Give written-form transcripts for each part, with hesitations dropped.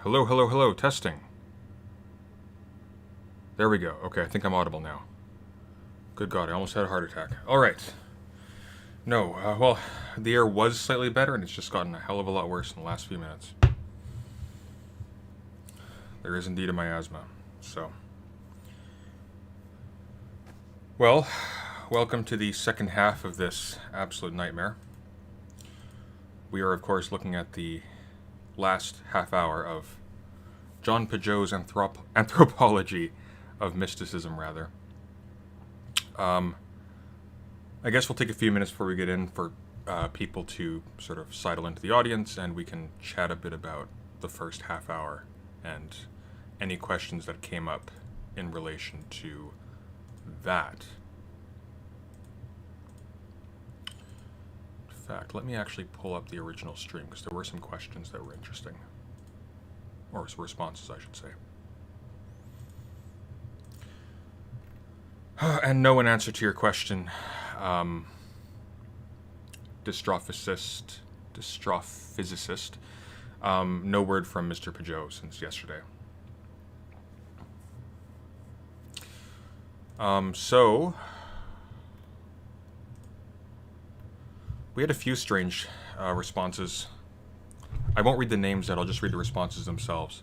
Hello, hello, hello, testing. There we go. Okay, I think I'm audible now. Good God, I almost had a heart attack. Alright. No, well, the air was slightly better, and it's just gotten a hell of a lot worse in the last few minutes. There is indeed a miasma, so. Well, welcome to the second half of this absolute nightmare. We are, of course, looking at the last half hour of John Pageau's Anthropology of Mysticism, rather. I guess we'll take a few minutes before we get in for people to sort of sidle into the audience, and we can chat a bit about the first half hour and any questions that came up in relation to that. In fact, let me actually pull up the original stream, because there were some questions that were interesting. Or some responses, I should say. And no, in answer to your question, dystrophysicist, no word from Mr. Pageau since yesterday. So, we had a few strange responses. I won't read the names yet, I'll just read the responses themselves.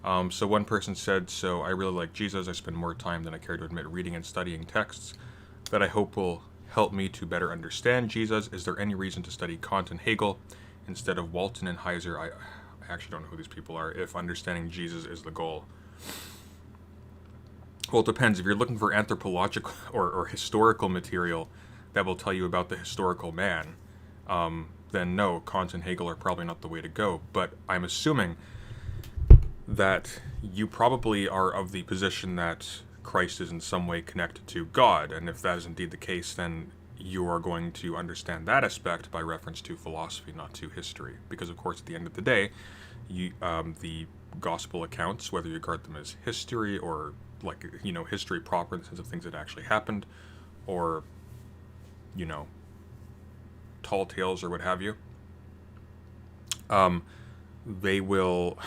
So one person said, so I really like Jesus, I spend more time than I care to admit reading and studying texts that I hope will help me to better understand Jesus. Is there any reason to study Kant and Hegel instead of Walton and Heiser? I actually don't know who these people are, if understanding Jesus is the goal. Well, it depends. If you're looking for anthropological or historical material that will tell you about the historical man, then no, Kant and Hegel are probably not the way to go. But I'm assuming that you probably are of the position that Christ is in some way connected to God, and if that is indeed the case, then you are going to understand that aspect by reference to philosophy, not to history. Because, of course, at the end of the day, the gospel accounts, whether you regard them as history or, like, history proper in the sense of things that actually happened, or, tall tales or what have you, they will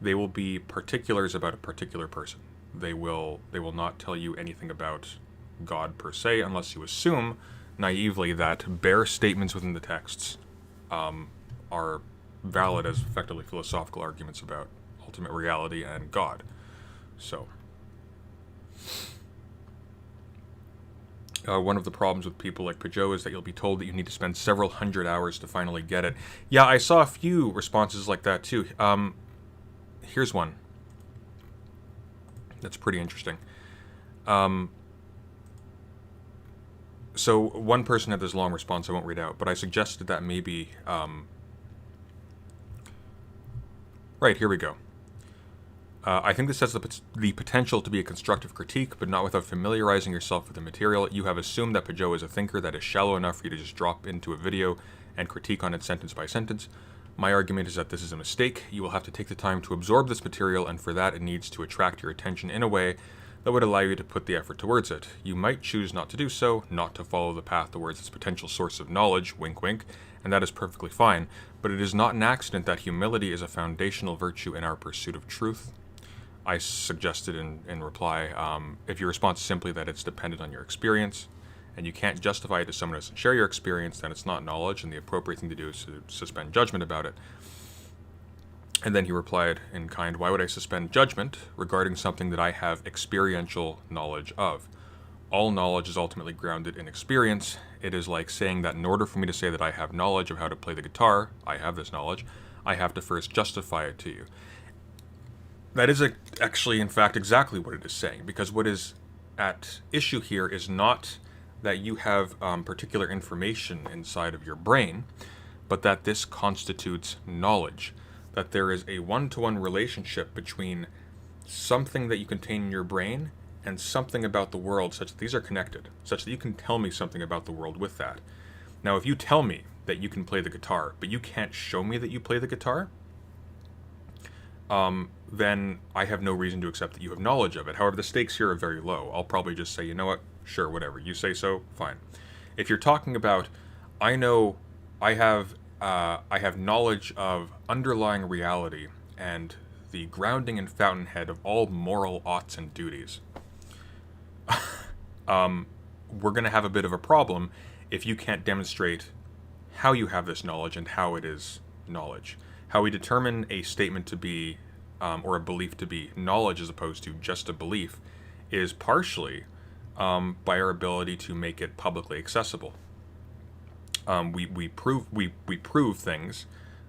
they will be particulars about a particular person. They will not tell you anything about God per se, unless you assume naively that bare statements within the texts are valid as effectively philosophical arguments about ultimate reality and God. So, one of the problems with people like Pageau is that you'll be told that you need to spend several hundred hours to finally get it. Yeah, I saw a few responses like that too. Here's one that's pretty interesting. So one person had this long response I won't read out, but I suggested that maybe... Right, here we go. I think this has the potential to be a constructive critique, but not without familiarizing yourself with the material. You have assumed that Pageau is a thinker that is shallow enough for you to just drop into a video and critique on it sentence by sentence. My argument is that this is a mistake. You will have to take the time to absorb this material, and for that it needs to attract your attention in a way that would allow you to put the effort towards it. You might choose not to do so, not to follow the path towards its potential source of knowledge, wink wink, and that is perfectly fine, but it is not an accident that humility is a foundational virtue in our pursuit of truth. I suggested in reply, if your response is simply that it's dependent on your experience, and you can't justify it to someone who doesn't share your experience, then it's not knowledge, and the appropriate thing to do is to suspend judgment about it. And then he replied in kind, why would I suspend judgment regarding something that I have experiential knowledge of? All knowledge is ultimately grounded in experience. It is like saying that in order for me to say that I have knowledge of how to play the guitar, I have this knowledge, I have to first justify it to you. That is actually, in fact, exactly what it is saying, because what is at issue here is not that you have particular information inside of your brain, but that this constitutes knowledge, that there is a one-to-one relationship between something that you contain in your brain and something about the world, such that these are connected, such that you can tell me something about the world with that. Now, if you tell me that you can play the guitar, but you can't show me that you play the guitar, then I have no reason to accept that you have knowledge of it. However, the stakes here are very low. I'll probably just say, you know what, sure, whatever. You say so, fine. If you're talking about, I have knowledge of underlying reality and the grounding and fountainhead of all moral oughts and duties. We're going to have a bit of a problem if you can't demonstrate how you have this knowledge and how it is knowledge. How we determine a statement to be, or a belief to be knowledge as opposed to just a belief, is partially by our ability to make it publicly accessible. We prove things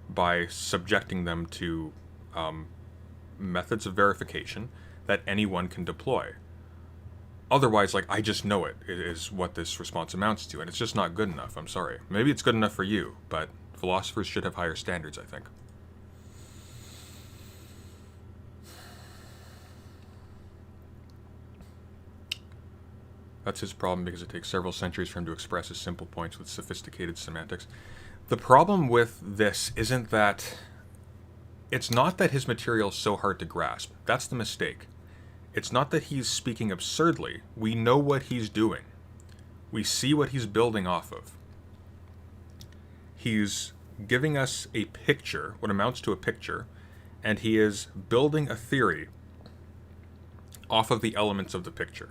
by subjecting them to methods of verification that anyone can deploy. Otherwise, like, I just know it is what this response amounts to, and it's just not good enough. I'm sorry. Maybe it's good enough for you, but philosophers should have higher standards, I think. That's his problem, because it takes several centuries for him to express his simple points with sophisticated semantics. The problem with this isn't that... It's not that his material is so hard to grasp. That's the mistake. It's not that he's speaking absurdly. We know what he's doing. We see what he's building off of. He's giving us a picture, what amounts to a picture, and he is building a theory off of the elements of the picture.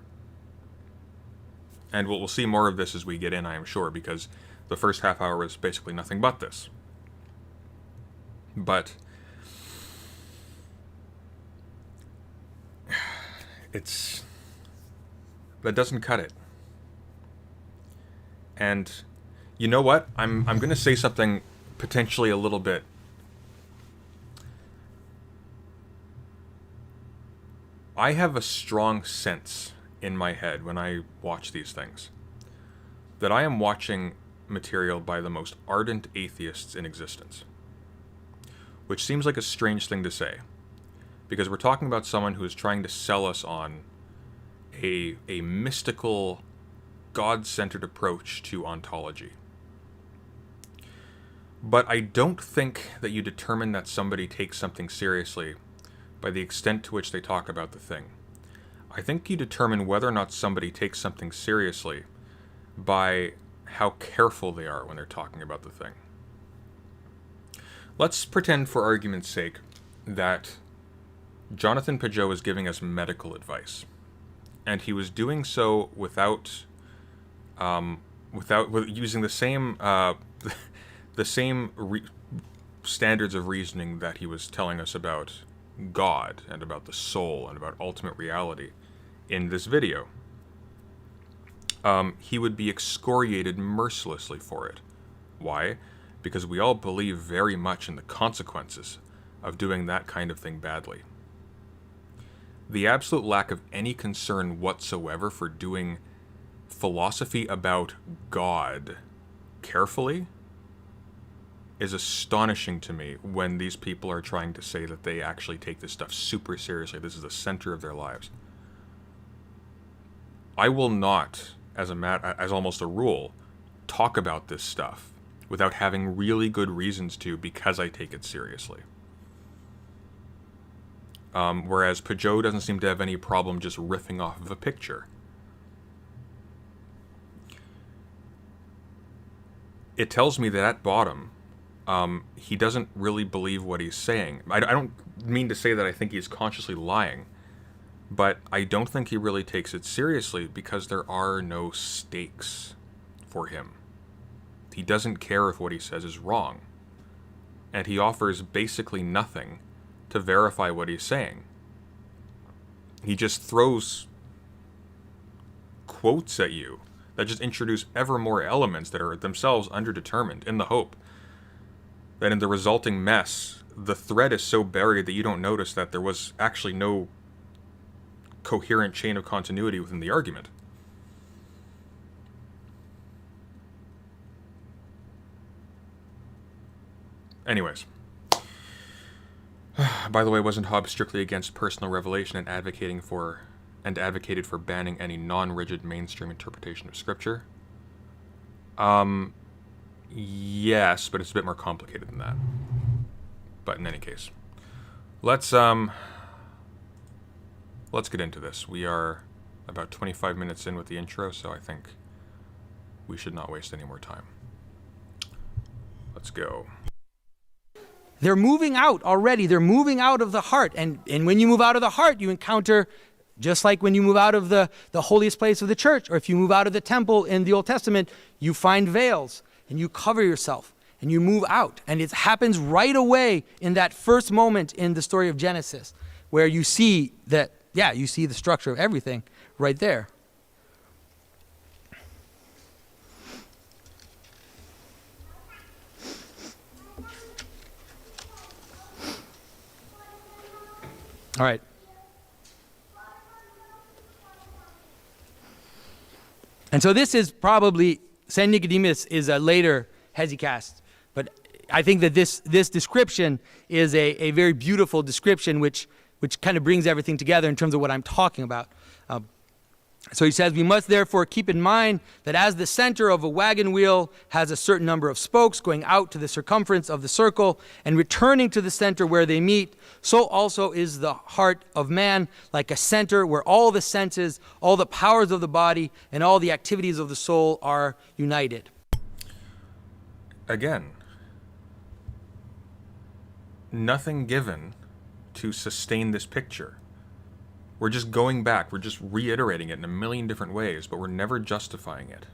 And we'll see more of this as we get in, I am sure, because the first half hour is basically nothing but this. But that doesn't cut it. And you know what? I'm going to say something potentially a little bit... I have a strong sense in my head when I watch these things that I am watching material by the most ardent atheists in existence. Which seems like a strange thing to say, because we're talking about someone who is trying to sell us on a mystical, God-centered approach to ontology. But I don't think that you determine that somebody takes something seriously by the extent to which they talk about the thing. I think you determine whether or not somebody takes something seriously by how careful they are when they're talking about the thing. Let's pretend, for argument's sake, that Jonathan Pageau is giving us medical advice, and he was doing so without using the same standards of reasoning that he was telling us about God and about the soul and about ultimate reality in this video. He would be excoriated mercilessly for it. Why? Because we all believe very much in the consequences of doing that kind of thing badly. The absolute lack of any concern whatsoever for doing philosophy about God carefully is astonishing to me when these people are trying to say that they actually take this stuff super seriously. This is the center of their lives. I will not, as almost a rule, talk about this stuff without having really good reasons to, because I take it seriously. Whereas Pageau doesn't seem to have any problem just riffing off of a picture. It tells me that at bottom, he doesn't really believe what he's saying. I don't mean to say that I think he's consciously lying, but I don't think he really takes it seriously because there are no stakes for him. He doesn't care if what he says is wrong, and he offers basically nothing to verify what he's saying. He just throws quotes at you that just introduce ever more elements that are themselves underdetermined, in the hope that in the resulting mess, the thread is so buried that you don't notice that there was actually no coherent chain of continuity within the argument. Anyways. By the way, wasn't Hobbes strictly against personal revelation and advocated for banning any non-rigid mainstream interpretation of Scripture? Yes, but it's a bit more complicated than that. But in any case, let's get into this. We are about 25 minutes in with the intro, so I think we should not waste any more time. Let's go. they're moving out already. They're moving out of the heart. And when you move out of the heart, you encounter, just like when you move out of the holiest place of the church, or if you move out of the temple in the Old Testament, you find veils and you cover yourself and you move out. And it happens right away in that first moment in the story of Genesis, where you see that, you see the structure of everything right there. All right. And so this is probably, St. Nicodemus is a later hesychast, but I think that this description is a very beautiful description which kind of brings everything together in terms of what I'm talking about. So he says, we must therefore keep in mind that as the center of a wagon wheel has a certain number of spokes going out to the circumference of the circle and returning to the center where they meet, so also is the heart of man like a center where all the senses, all the powers of the body, and all the activities of the soul are united. Again, nothing given to sustain this picture. We're just going back, we're just reiterating it in a million different ways, but we're never justifying it.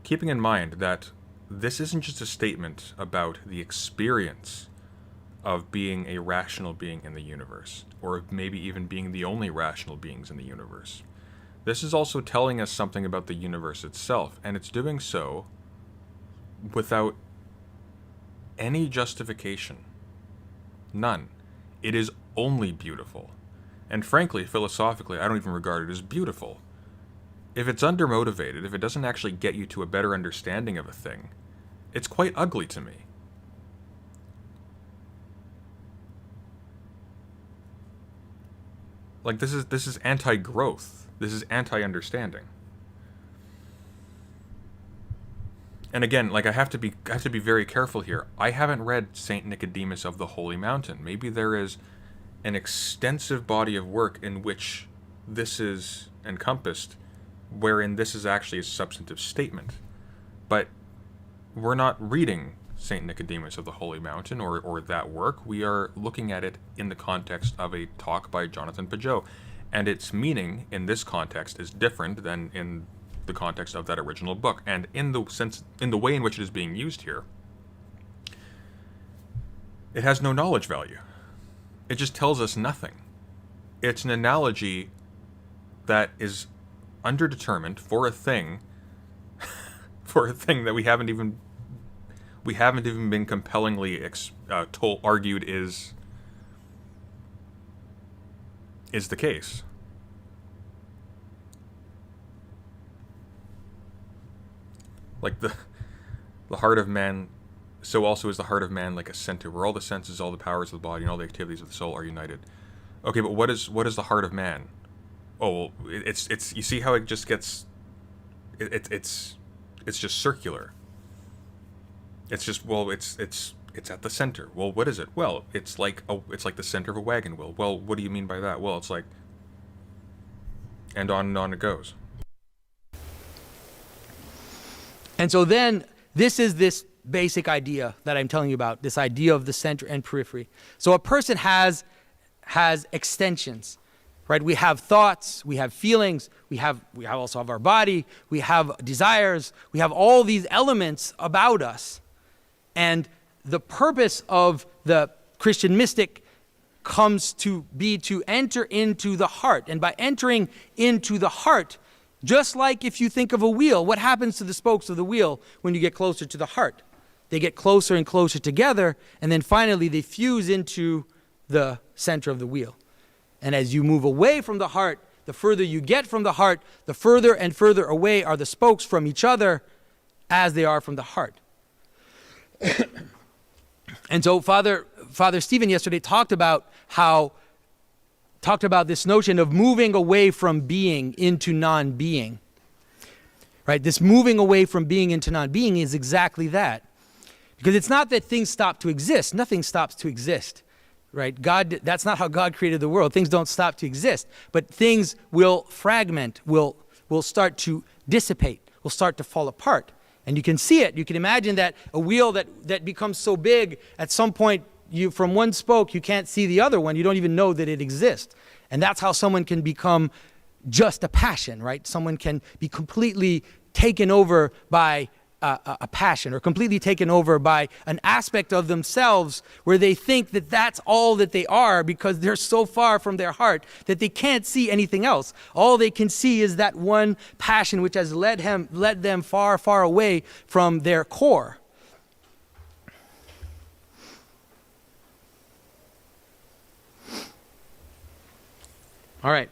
Keeping in mind that this isn't just a statement about the experience of being a rational being in the universe, or maybe even being the only rational beings in the universe. This is also telling us something about the universe itself, and it's doing so without any justification. None. It is only beautiful. And frankly, philosophically, I don't even regard it as beautiful. If it's undermotivated, if it doesn't actually get you to a better understanding of a thing, it's quite ugly to me. Like, this is anti-growth. This is anti-understanding. And again, like, I have to be very careful here. I haven't read St. Nicodemus of the Holy Mountain. Maybe there is an extensive body of work in which this is encompassed, wherein this is actually a substantive statement. But we're not reading St. Nicodemus of the Holy Mountain or that work. We are looking at it in the context of a talk by Jonathan Pageau. And its meaning in this context is different than in the context of that original book. And in the way in which it is being used here, it has no knowledge value. It just tells us nothing. It's an analogy that is underdetermined for a thing, that we haven't even been compellingly argued is the case. Like the heart of man. So also is the heart of man like a center, where all the senses, all the powers of the body, and all the activities of the soul are united. Okay, but what is the heart of man? Oh, well, it's you see how it just gets, it's just circular. It's just, well, it's at the center. Well, what is it? Well, it's like the center of a wagon wheel. Well, what do you mean by that? Well, it's like, and on it goes. And so then this is this basic idea that I'm telling you about, this idea of the center and periphery. So a person has extensions, right? We have thoughts, we have feelings, we also have our body, we have desires, we have all these elements about us. And the purpose of the Christian mystic comes to be to enter into the heart. And by entering into the heart, just like if you think of a wheel, what happens to the spokes of the wheel when you get closer to the heart? They get closer and closer together, and then finally they fuse into the center of the wheel. And as you move away from the heart, the further you get from the heart, the further and further away are the spokes from each other as they are from the heart. And so Father Stephen yesterday talked about this notion of moving away from being into non-being. Right? This moving away from being into non-being is exactly that. Because it's not that things stop to exist. Nothing stops to exist. Right? That's not how God created the world. Things don't stop to exist. But things will fragment, will start to dissipate, will start to fall apart. And you can see it. You can imagine that a wheel that becomes so big, at some point, from one spoke, you can't see the other one. You don't even know that it exists. And that's how someone can become just a passion, right? Someone can be completely taken over by a passion, or completely taken over by an aspect of themselves where they think that that's all that they are, because they're so far from their heart that they can't see anything else. All they can see is that one passion which has led them far, far away from their core. All right.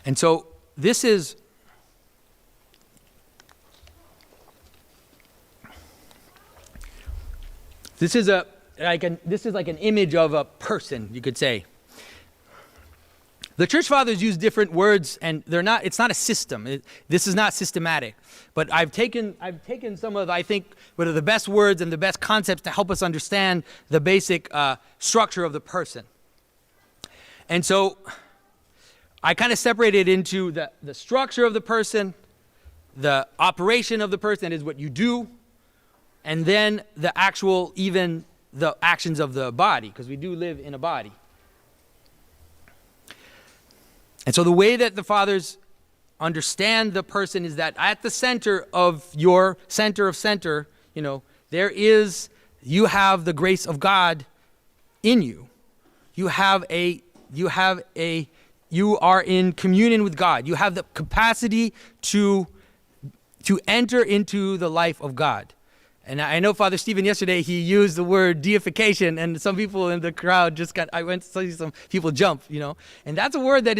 And so this is like an image of a person, you could say. The church fathers use different words, and it's not a system. This is not systematic. But I've taken some of, I think, what are the best words and the best concepts to help us understand the basic structure of the person. And so I kind of separated into the structure of the person, the operation of the person, that is what you do, and then even the actions of the body, because we do live in a body. And so the way that the fathers understand the person is that at the center of your center of center, you have the grace of God in you. You are in communion with God. You have the capacity to enter into the life of God. And I know Father Stephen yesterday, he used the word deification, and some people in the crowd I went to see some people jump, and that's a word that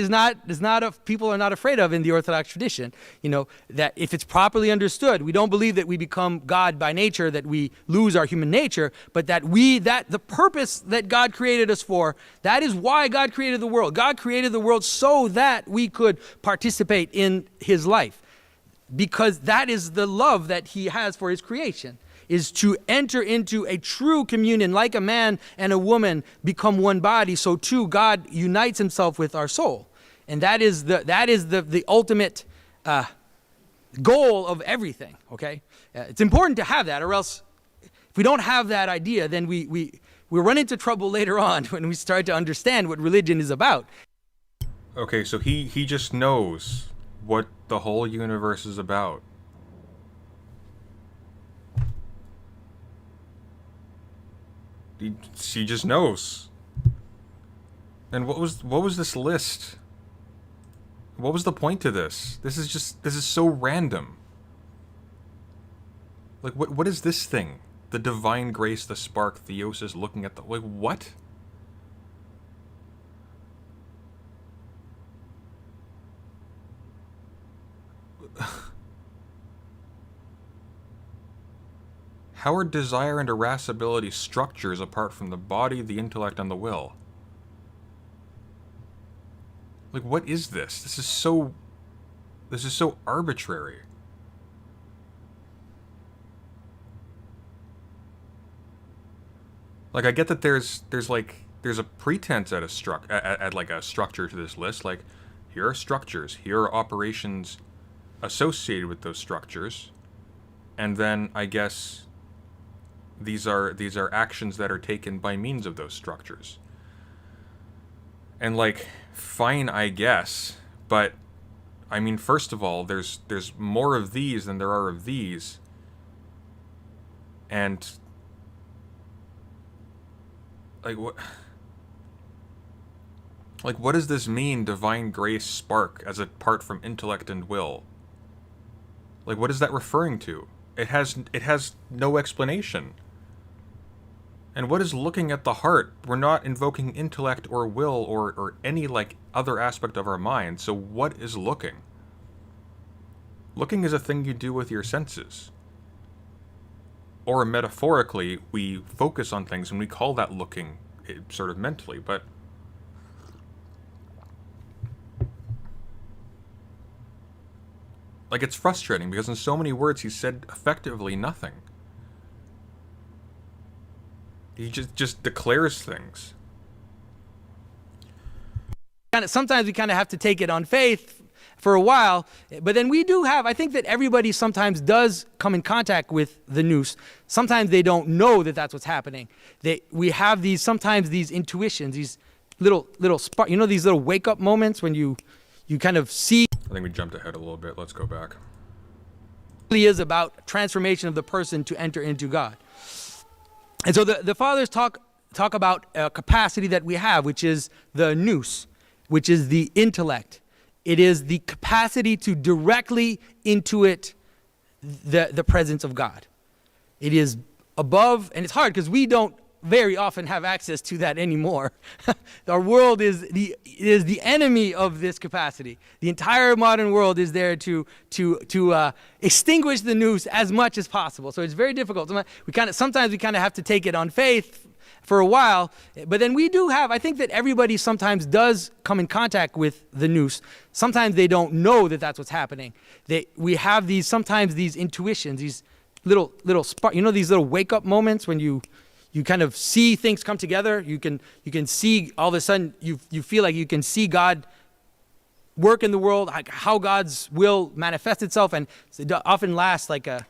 people are not afraid of in the Orthodox tradition, that if it's properly understood, we don't believe that we become God by nature, that we lose our human nature, but that the purpose that God created us for, that is why God created the world. God created the world so that we could participate in his life, because that is the love that he has for his creation, is to enter into a true communion, like a man and a woman become one body, so too God unites himself with our soul. And that is the ultimate goal of everything, okay? It's important to have that, or else if we don't have that idea, then we run into trouble later on when we start to understand what religion is about. Okay, so he just knows what the whole universe is about. She just knows. And what was this list? What was the point to this? This is so random. Like, what is this thing? The divine grace, the spark, theosis, looking at what? How are desire and irascibility structures apart from the body, the intellect, and the will? Like, what is this? This is so arbitrary. Like, I get that there's a pretense at a structure to this list. Like, here are structures, here are operations associated with those structures, and then I guess these are actions that are taken by means of those structures. And fine, I guess, but I mean, first of all, there's more of these than there are of these, and what does this mean, divine grace spark, as apart from intellect and will? What is that referring to? It has no explanation. And what is looking at the heart? We're not invoking intellect or will or any other aspect of our mind. So what is looking? Looking is a thing you do with your senses. Or metaphorically, we focus on things and we call that looking, sort of mentally, but it's frustrating because in so many words he said effectively nothing. He just declares things. Sometimes we kind of have to take it on faith, for a while. But then we do have, I think that everybody sometimes does come in contact with the nous. Sometimes they don't know that that's what's happening. We have sometimes these intuitions, these little spark, these little wake up moments when you kind of see. I think we jumped ahead a little bit. Let's go back. It really is about transformation of the person to enter into God. And so the fathers talk about a capacity that we have, which is the nous, which is the intellect. It is the capacity to directly intuit the presence of God. It is above, and it's hard because we don't very often have access to that anymore. Our world is the enemy of this capacity. The entire modern world is there to extinguish the nous as much as possible. So it's very difficult. Sometimes we kind of have to take it on faith for a while, but then we do have, I think that everybody sometimes does come in contact with the nous. Sometimes they don't know that that's what's happening. We have sometimes these intuitions, these little spark, these little wake up moments when you kind of see things come together. You can see all of a sudden you feel like you can see God work in the world, how God's will manifest itself, and it often lasts like a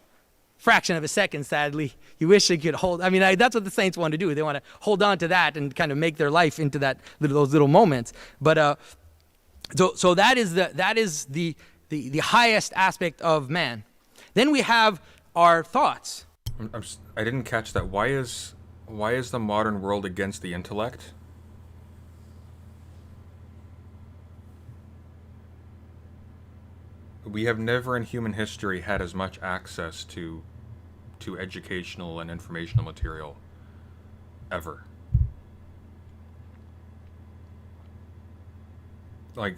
fraction of a second, sadly. You wish it could hold. That's what the saints want to do. They want to hold on to that and kind of make their life into those little moments. But so that is the highest aspect of man. Then we have our thoughts. I didn't catch that. Why is the modern world against the intellect? We have never in human history had as much access to educational and informational material ever. Like,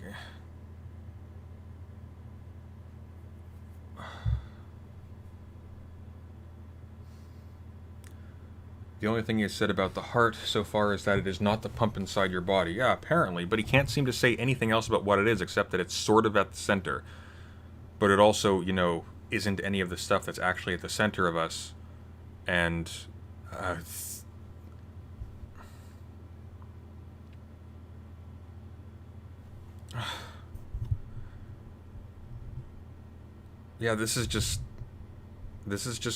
the only thing he has said about the heart so far is that it is not the pump inside your body. Yeah, apparently, but he can't seem to say anything else about what it is except that it's sort of at the center. But it also, isn't any of the stuff that's actually at the center of us. And yeah, this is just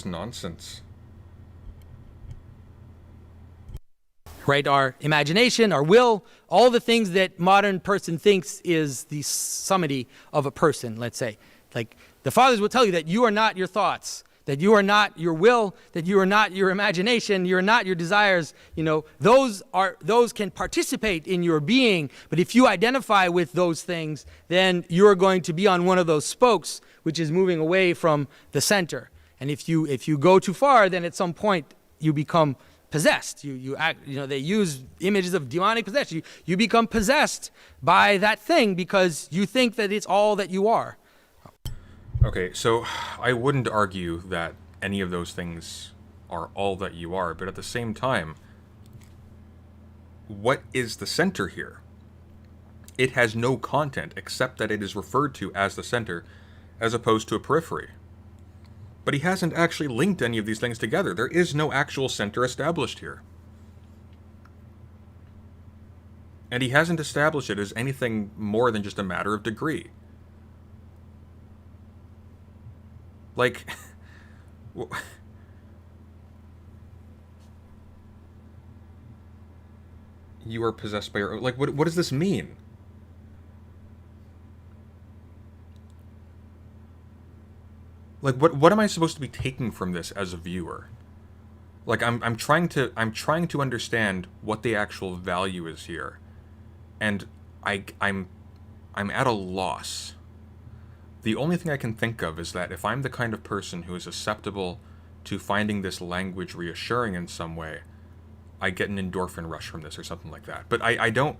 nonsense. Right? Our imagination, our will, all the things that modern person thinks is the summity of a person, let's say. Like the fathers will tell you that you are not your thoughts, that you are not your will, that you are not your imagination, you are not your desires. Those can participate in your being, but if you identify with those things, then you're going to be on one of those spokes, which is moving away from the center. And if you go too far, then at some point you become possessed. They use images of demonic possession. You become possessed by that thing because you think that it's all that you are. Okay, so I wouldn't argue that any of those things are all that you are, but at the same time, what is the center here? It has no content except that it is referred to as the center as opposed to a periphery. But he hasn't actually linked any of these things together. There is no actual center established here. And he hasn't established it as anything more than just a matter of degree. Like, you are possessed by your... Like, what does this mean? Like, what am I supposed to be taking from this as a viewer? Like, I'm trying to understand what the actual value is here, and I'm at a loss. The only thing I can think of is that if I'm the kind of person who is susceptible to finding this language reassuring in some way, I get an endorphin rush from this or something like that. But I don't...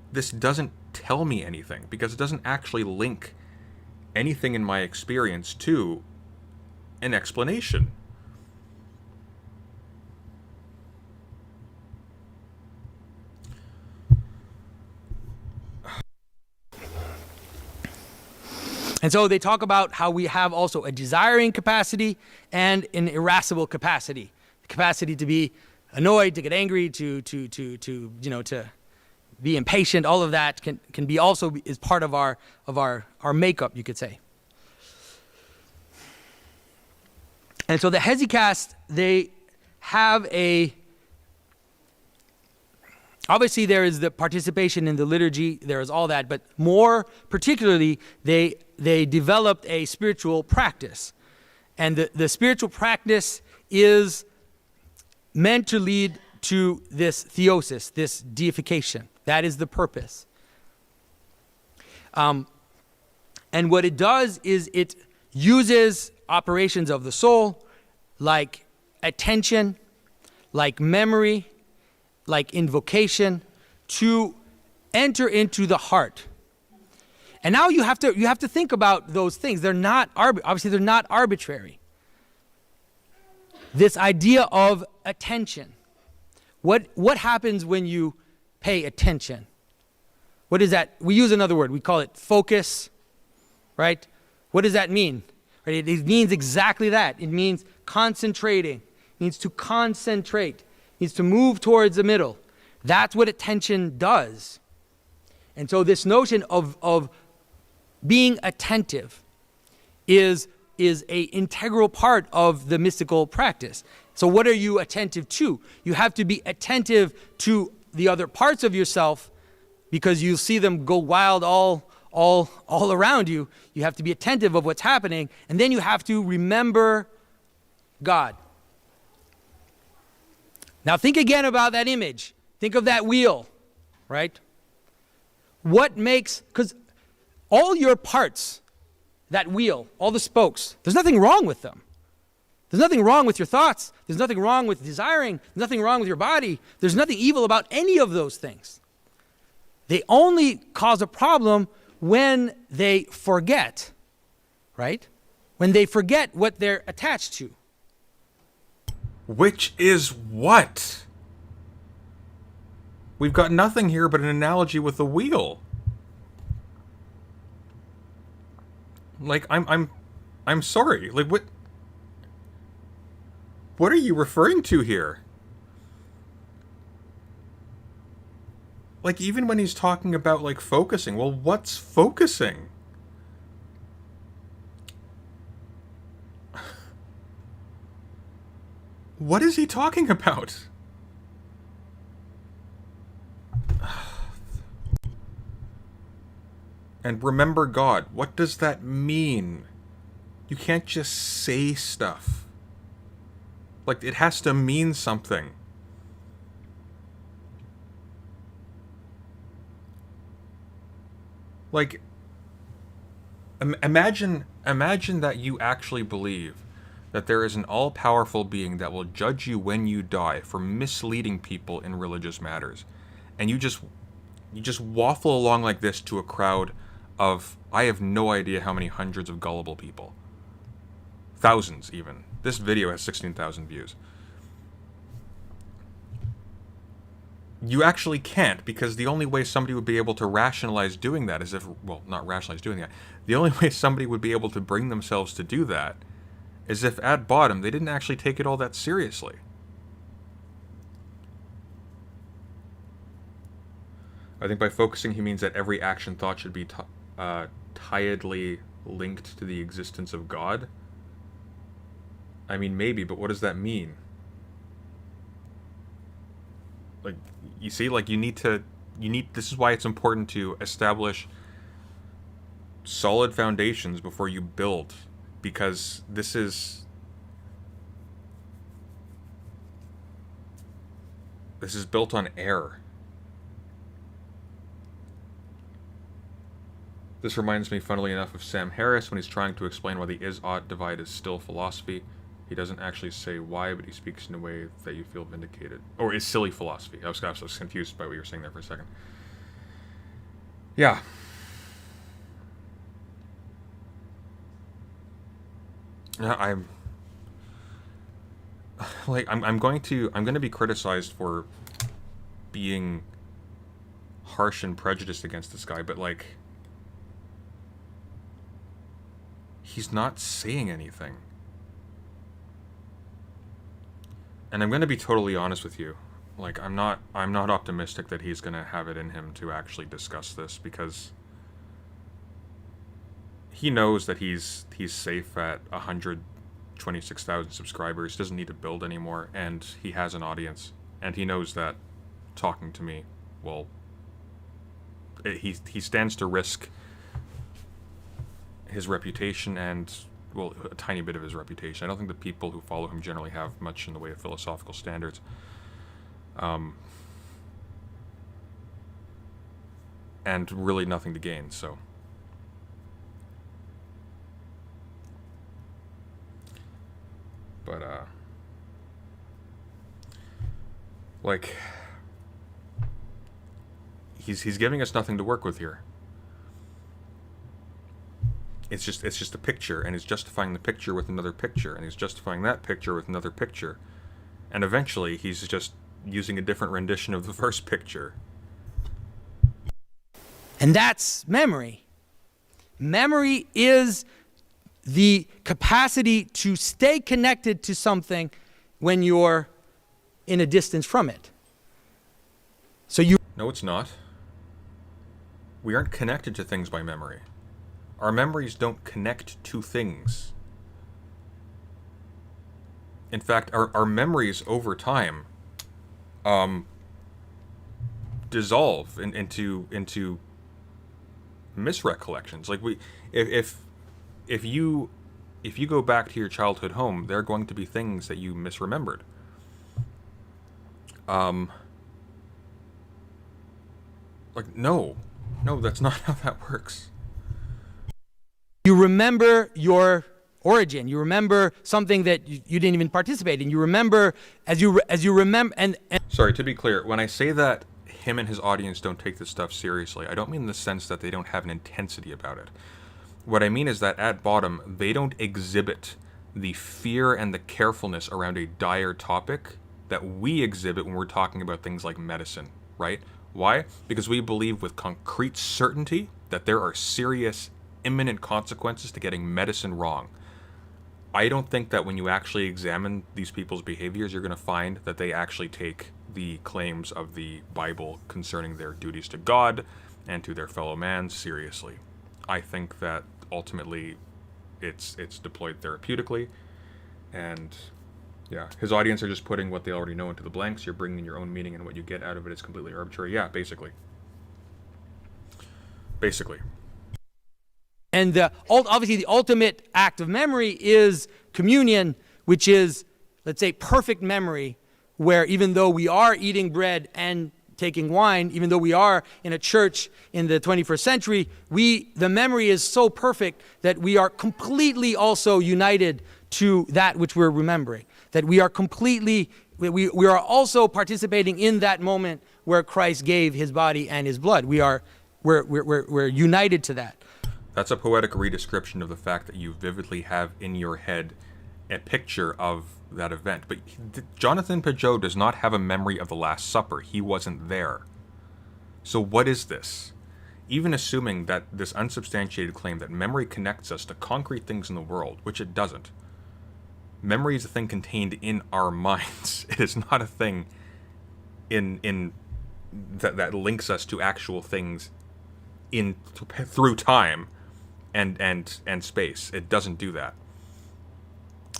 This doesn't tell me anything, because it doesn't actually link anything in my experience to an explanation. And so they talk about how we have also a desiring capacity and an irascible capacity. The capacity to be annoyed, to get angry, to be impatient, all of that can be also is part of our makeup, you could say. And so the Hesychasts, they have obviously there is the participation in the liturgy, there is all that, but more particularly, they developed a spiritual practice. And the spiritual practice is meant to lead to this theosis, this deification. That is the purpose. And what it does is it uses operations of the soul, like attention, like memory, like invocation, to enter into the heart. And now you have to think about those things. They're not obviously they're not arbitrary. This idea of attention. What happens when you pay attention? What is that? We use another word. We call it focus, right? What does that mean? Right? It means exactly that. It means concentrating. It means to concentrate. It means to move towards the middle. That's what attention does. And so this notion of being attentive is a integral part of the mystical practice. So what are you attentive to? You have to be attentive to the other parts of yourself, because you see them go wild all around you. You have to be attentive of what's happening, and then you have to remember God. Now think again about that image. Think of that wheel, right? Because all your parts, that wheel, all the spokes, there's nothing wrong with them. There's nothing wrong with your thoughts. There's nothing wrong with desiring. There's nothing wrong with your body. There's nothing evil about any of those things. They only cause a problem when they forget, right? When they forget what they're attached to. Which is what? We've got nothing here but an analogy with the wheel. Like, I'm sorry. Like, what are you referring to here? Like, even when he's talking about, like, focusing, well, what's focusing? What is he talking about? And remember God. What does that mean? You can't just say stuff. Like, it has to mean something. Like, imagine that you actually believe that there is an all-powerful being that will judge you when you die for misleading people in religious matters. And you just waffle along like this to a crowd of, I have no idea how many hundreds of gullible people. Thousands, even. This video has 16,000 views. You actually can't, because the only way somebody would be able to rationalize doing that is if, well, not rationalize doing that. The only way somebody would be able to bring themselves to do that is if, at bottom, they didn't actually take it all that seriously. I think by focusing, he means that every action thought should be tiedly linked to the existence of God. I mean, maybe, but what does that mean? Like, you see, like, this is why it's important to establish solid foundations before you build, because this is built on air. This reminds me, funnily enough, of Sam Harris when he's trying to explain why the is-ought divide is still philosophy. He doesn't actually say why, but he speaks in a way that you feel vindicated. Or is silly philosophy. I was confused by what you were saying there for a second. Yeah. I'm going to be criticized for being harsh and prejudiced against this guy, but, like, he's not saying anything. And I'm going to be totally honest with you. like, I'm not optimistic that he's gonna have it in him to actually discuss this, because he knows that he's safe at 126,000 subscribers. He doesn't need to build anymore, and he has an audience, and he knows that talking to me, well, he stands to risk his reputation and, well, a tiny bit of his reputation. I don't think the people who follow him generally have much in the way of philosophical standards. And really nothing to gain, so. But, like, he's giving us nothing to work with here. It's just a picture, and he's justifying the picture with another picture, and he's justifying that picture with another picture. And eventually, he's just using a different rendition of the first picture. And that's memory. Memory is the capacity to stay connected to something when you're in a distance from it. So you... No, it's not. We aren't connected to things by memory. Our memories don't connect to things. In fact, our memories over time dissolve into misrecollections. Like, if you go back to your childhood home, there are going to be things that you misremembered. Like, no, that's not how that works. You remember your origin. You remember something that you didn't even participate in. You remember as you remember and Sorry, to be clear, when I say that him and his audience don't take this stuff seriously, I don't mean in the sense that they don't have an intensity about it. What I mean is that at bottom, they don't exhibit the fear and the carefulness around a dire topic that we exhibit when we're talking about things like medicine, right? Why? Because we believe with concrete certainty that there are serious, imminent consequences to getting medicine wrong. I don't think that when you actually examine these people's behaviors, you're going to find that they actually take the claims of the Bible concerning their duties to God and to their fellow man seriously. I think that ultimately it's deployed therapeutically, and yeah, his audience are just putting what they already know into the blanks. You're bringing your own meaning, and what you get out of it is completely arbitrary. Yeah, basically. And obviously the ultimate act of memory is communion, which is, let's say, perfect memory, where even though we are eating bread and taking wine, even though we are in a church in the 21st century, the memory is so perfect that we are completely also united to that which we're remembering. That we are completely, we are also participating in that moment where Christ gave his body and his blood. We're united to that. That's a poetic redescription of the fact that you vividly have in your head a picture of that event. But Jonathan Pageau does not have a memory of the Last Supper. He wasn't there. So what is this? Even assuming that this unsubstantiated claim that memory connects us to concrete things in the world, which it doesn't. Memory is a thing contained in our minds. It is not a thing in that links us to actual things through time and space. It doesn't do that.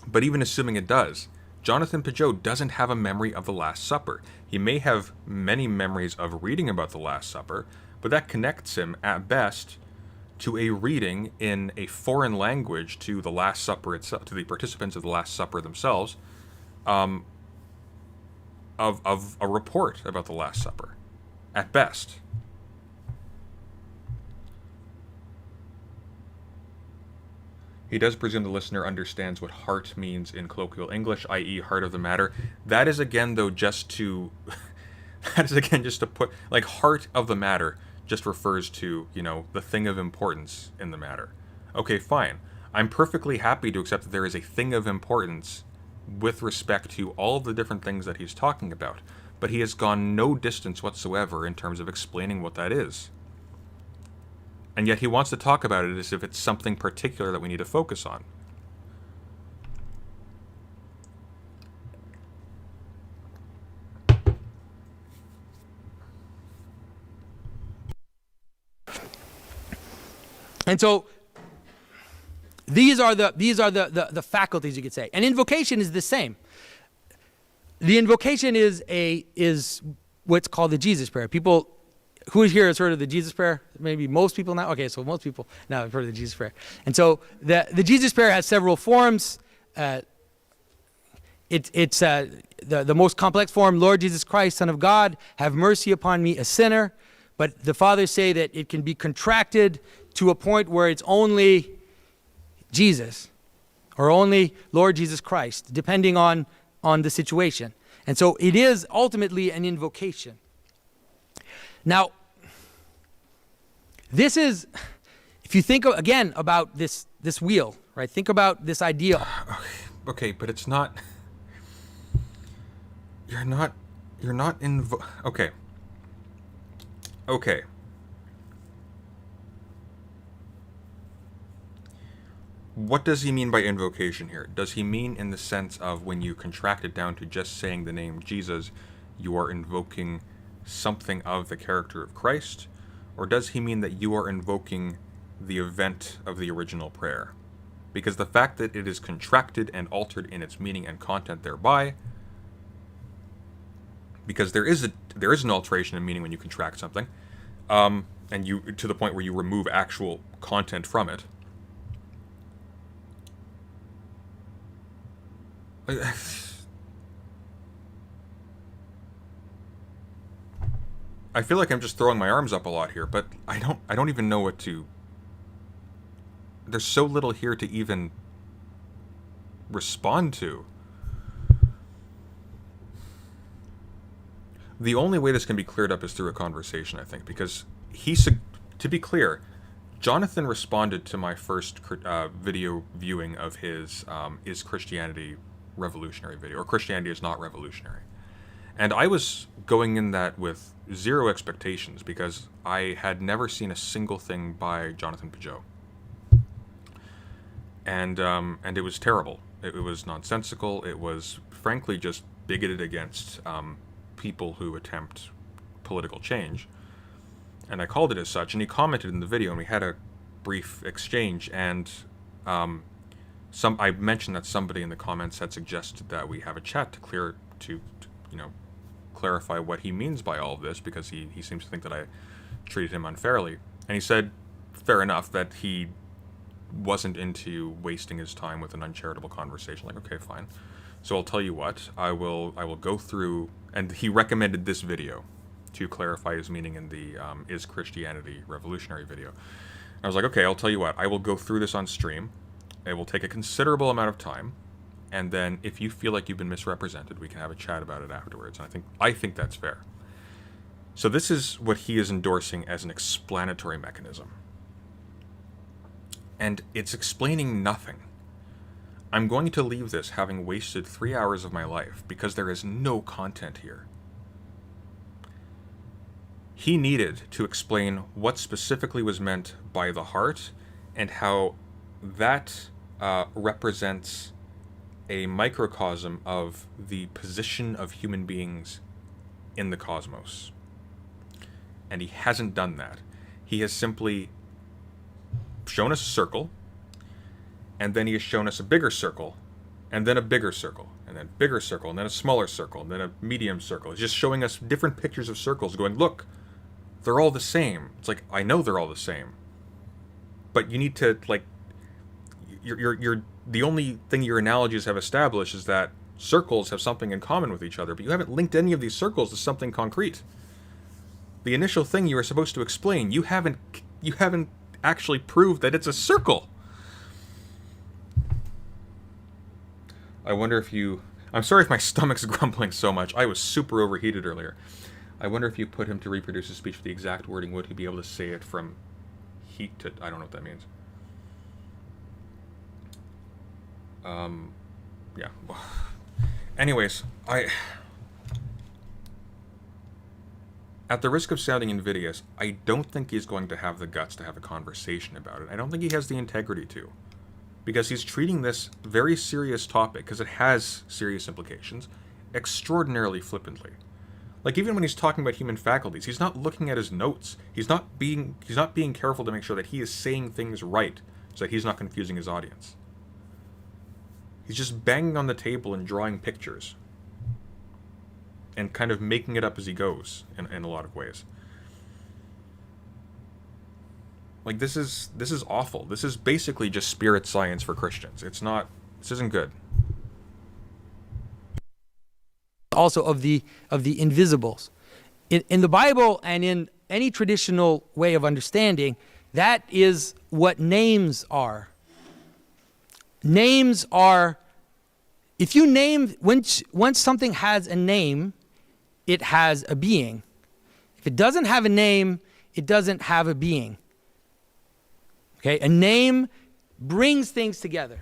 But even assuming it does, Jonathan Pageau doesn't have a memory of the Last Supper. He may have many memories of reading about the Last Supper, but that connects him, at best, to a reading in a foreign language to the Last Supper itself, to the participants of the Last Supper themselves, of a report about the Last Supper, at best. He does presume the listener understands what heart means in colloquial English, i.e. heart of the matter. That is again, though, just to put, like, heart of the matter just refers to, the thing of importance in the matter. Okay, fine. I'm perfectly happy to accept that there is a thing of importance with respect to all of the different things that he's talking about, but he has gone no distance whatsoever in terms of explaining what that is. And yet he wants to talk about it as if it's something particular that we need to focus on. And so these are the faculties, you could say. And invocation is the same. The invocation is what's called the Jesus prayer. People who here has heard of the Jesus prayer? Maybe most people now. Okay, so most people now have heard of the Jesus prayer. And so the Jesus prayer has several forms. It's the most complex form: Lord Jesus Christ, Son of God, have mercy upon me, a sinner. But the fathers say that it can be contracted to a point where it's only Jesus or only Lord Jesus Christ, depending on the situation. And so it is ultimately an invocation. Now, this is, if you think again about this wheel, right? Think about this idea. Okay, but it's not. You're not okay. Okay. What does he mean by invocation here? Does he mean in the sense of when you contract it down to just saying the name Jesus, you are invoking something of the character of Christ? Or does he mean that you are invoking the event of the original prayer? Because the fact that it is contracted and altered in its meaning and content thereby, because there is an alteration in meaning when you contract something, and you to the point where you remove actual content from it. I feel like I'm just throwing my arms up a lot here, but I don't even know what to. There's so little here to even respond to. The only way this can be cleared up is through a conversation, I think, because to be clear, Jonathan responded to my first video viewing of his Is Christianity Revolutionary video, or Christianity is Not Revolutionary. And I was going in that with zero expectations because I had never seen a single thing by Jonathan Pageau. And it was terrible. It was nonsensical. It was, frankly, just bigoted against people who attempt political change. And I called it as such, and he commented in the video, and we had a brief exchange, and I mentioned that somebody in the comments had suggested that we have a chat to clarify what he means by all of this, because he seems to think that I treated him unfairly. And he said, fair enough, that he wasn't into wasting his time with an uncharitable conversation. Like, okay, fine. So I'll tell you what, I will go through, and he recommended this video to clarify his meaning in the Is Christianity Revolutionary video. I was like, okay, I'll tell you what, I will go through this on stream. It will take a considerable amount of time, and then if you feel like you've been misrepresented, we can have a chat about it afterwards. And I think that's fair. So this is what he is endorsing as an explanatory mechanism. And it's explaining nothing. I'm going to leave this having wasted 3 hours of my life because there is no content here. He needed to explain what specifically was meant by the heart and how that represents a microcosm of the position of human beings in the cosmos. And he hasn't done that. He has simply shown us a circle, and then he has shown us a bigger circle, and then a bigger circle, and then a bigger circle, and then a smaller circle, and then a medium circle. He's just showing us different pictures of circles going, look, they're all the same. It's like, I know they're all the same. But you need to, like, you're the only thing your analogies have established is that circles have something in common with each other, but you haven't linked any of these circles to something concrete. The initial thing you were supposed to explain, you haven't actually proved that it's a circle. I wonder if I'm sorry if my stomach's grumbling so much. I was super overheated earlier. I wonder if you put him to reproduce his speech with the exact wording, would he be able to say it from heat to... I don't know what that means. Yeah. Anyways, at the risk of sounding invidious, I don't think he's going to have the guts to have a conversation about it. I don't think he has the integrity to. Because he's treating this very serious topic, because it has serious implications, extraordinarily flippantly. Like, even when he's talking about human faculties, he's not looking at his notes. He's not being careful to make sure that he is saying things right, so that he's not confusing his audience. He's just banging on the table and drawing pictures, and kind of making it up as he goes in a lot of ways. Like, this is awful. This is basically just spirit science for Christians. It's not. This isn't good. Also of the invisibles. In the Bible and in any traditional way of understanding, that is what names are. Names are, if you name, once something has a name, it has a being. If it doesn't have a name, it doesn't have a being. Okay, a name brings things together.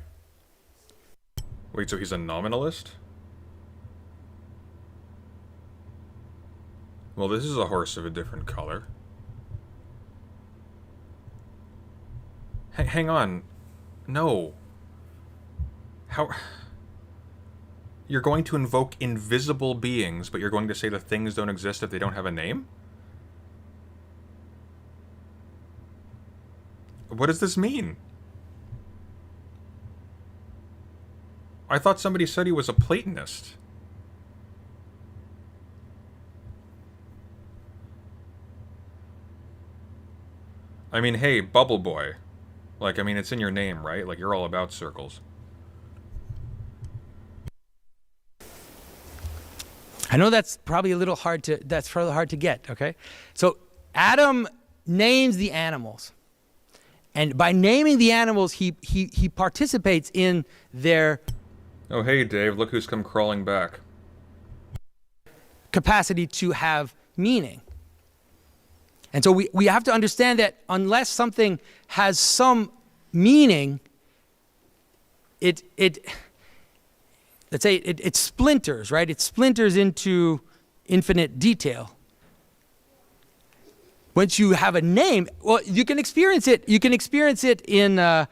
Wait, so he's a nominalist? Well, this is a horse of a different color. Hang on. No. How... You're going to invoke invisible beings, but you're going to say that things don't exist if they don't have a name? What does this mean? I thought somebody said he was a Platonist. I mean, hey, Bubble Boy. Like, I mean, it's in your name, right? Like, you're all about circles. I know that's probably a little hard to get, okay? So Adam names the animals. And by naming the animals, he participates in their... Oh, hey, Dave, look who's come crawling back. ...capacity to have meaning. And so we have to understand that unless something has some meaning, it let's say it splinters, right? It splinters into infinite detail. Once you have a name, well, you can experience it. You can experience it in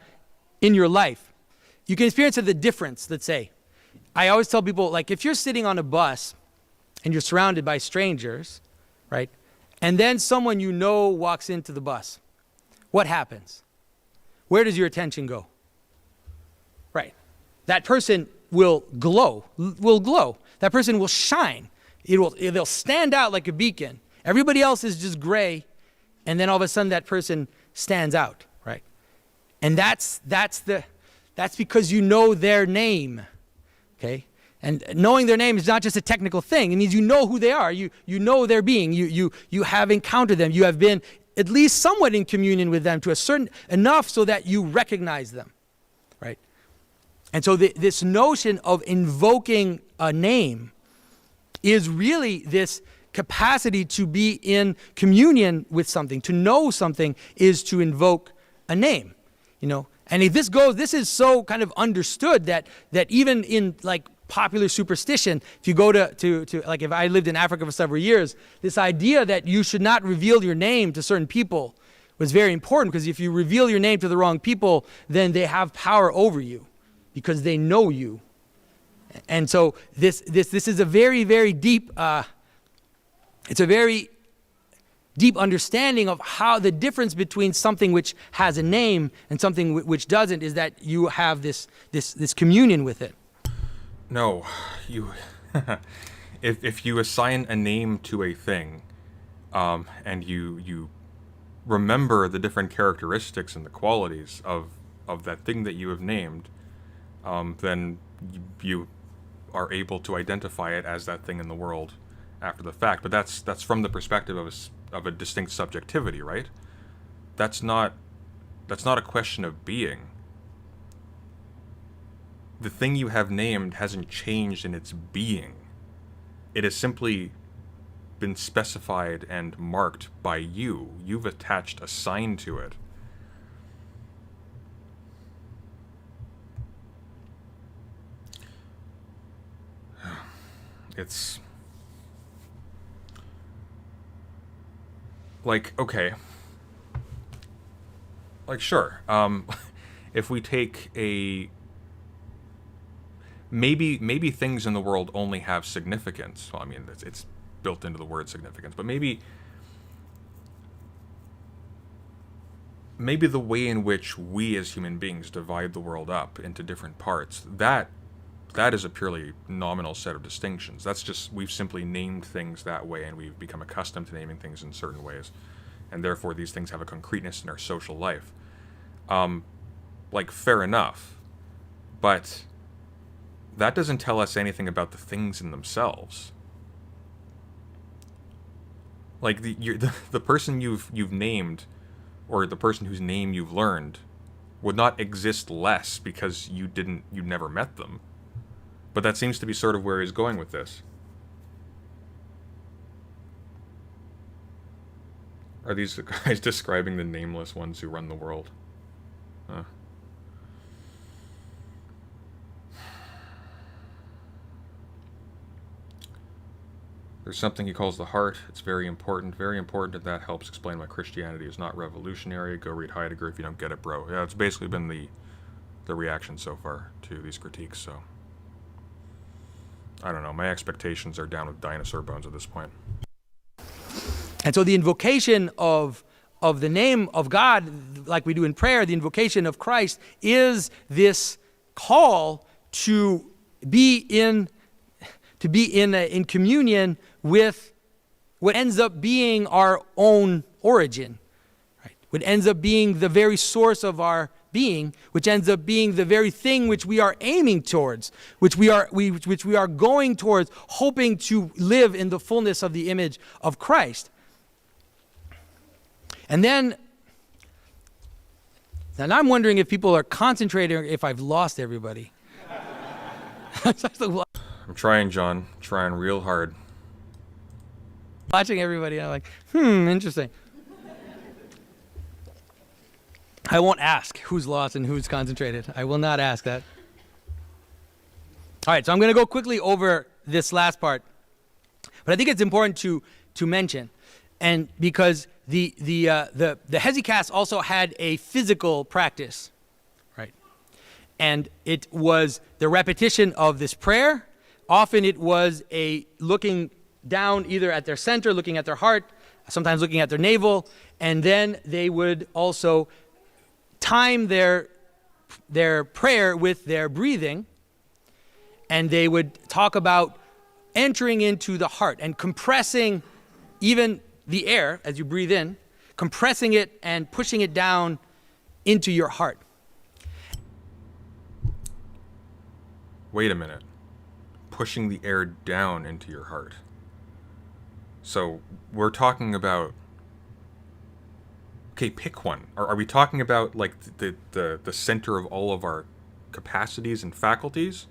your life. You can experience the difference, let's say. I always tell people, like, if you're sitting on a bus and you're surrounded by strangers, right? And then someone you know walks into the bus. What happens? Where does your attention go? Right. That person will glow. That person will shine. They'll stand out like a beacon. Everybody else is just gray, and then all of a sudden that person stands out, right? And that's because you know their name, okay? And knowing their name is not just a technical thing. It means you know who they are. You know their being. You have encountered them. You have been at least somewhat in communion with them to a certain enough so that you recognize them, right? And so this notion of invoking a name is really this capacity to be in communion with something. To know something is to invoke a name, you know. And if this is so kind of understood that even in like popular superstition, if you go to like, if I lived in Africa for several years, this idea that you should not reveal your name to certain people was very important, because if you reveal your name to the wrong people, then they have power over you because they know you. And so this is a very, very deep, it's a very deep understanding of how the difference between something which has a name and something which doesn't is that you have this communion with it. No, you. if you assign a name to a thing, and you remember the different characteristics and the qualities of that thing that you have named, then you are able to identify it as that thing in the world after the fact. But that's from the perspective of a distinct subjectivity, right? That's not a question of being. The thing you have named hasn't changed in its being. It has simply been specified and marked by you. You've attached a sign to it. It's like, okay, like, sure, if we take maybe things in the world only have significance. Well, I mean, it's built into the word significance, but maybe the way in which we as human beings divide the world up into different parts, that is a purely nominal set of distinctions. That's just, we've simply named things that way, and we've become accustomed to naming things in certain ways, and therefore these things have a concreteness in our social life. Like, fair enough, but that doesn't tell us anything about the things in themselves. Like, the person you've named, or the person whose name you've learned, would not exist less because you never met them. But that seems to be sort of where he's going with this. Are these the guys describing the nameless ones who run the world? There's something he calls the heart. It's very important, and that helps explain why Christianity is not revolutionary. Go read Heidegger if you don't get it, bro. Yeah, it's basically been the reaction so far to these critiques, so I don't know. My expectations are down with dinosaur bones at this point. And so the invocation of the name of God, like we do in prayer, the invocation of Christ, is this call to be in communion with what ends up being our own origin, right? What ends up being the very source of our being, which ends up being the very thing which we are aiming towards, which we are going towards, hoping to live in the fullness of the image of Christ. And then I'm wondering if people are concentrating, or if I've lost everybody. I'm trying, John. Trying real hard. Watching everybody, I'm like, interesting. I won't ask who's lost and who's concentrated. I will not ask that. All right, so I'm going to go quickly over this last part. But I think it's important to mention, and because the hesychast also had a physical practice, right? And it was the repetition of this prayer. Often it was a looking down either at their center, looking at their heart, sometimes looking at their navel, and then they would also time their prayer with their breathing, and they would talk about entering into the heart and compressing even the air as you breathe in, compressing it and pushing it down into your heart. Wait a minute. Pushing the air down into your heart. So we're talking about, okay, pick one. Are we talking about like the center of all of our capacities and faculties?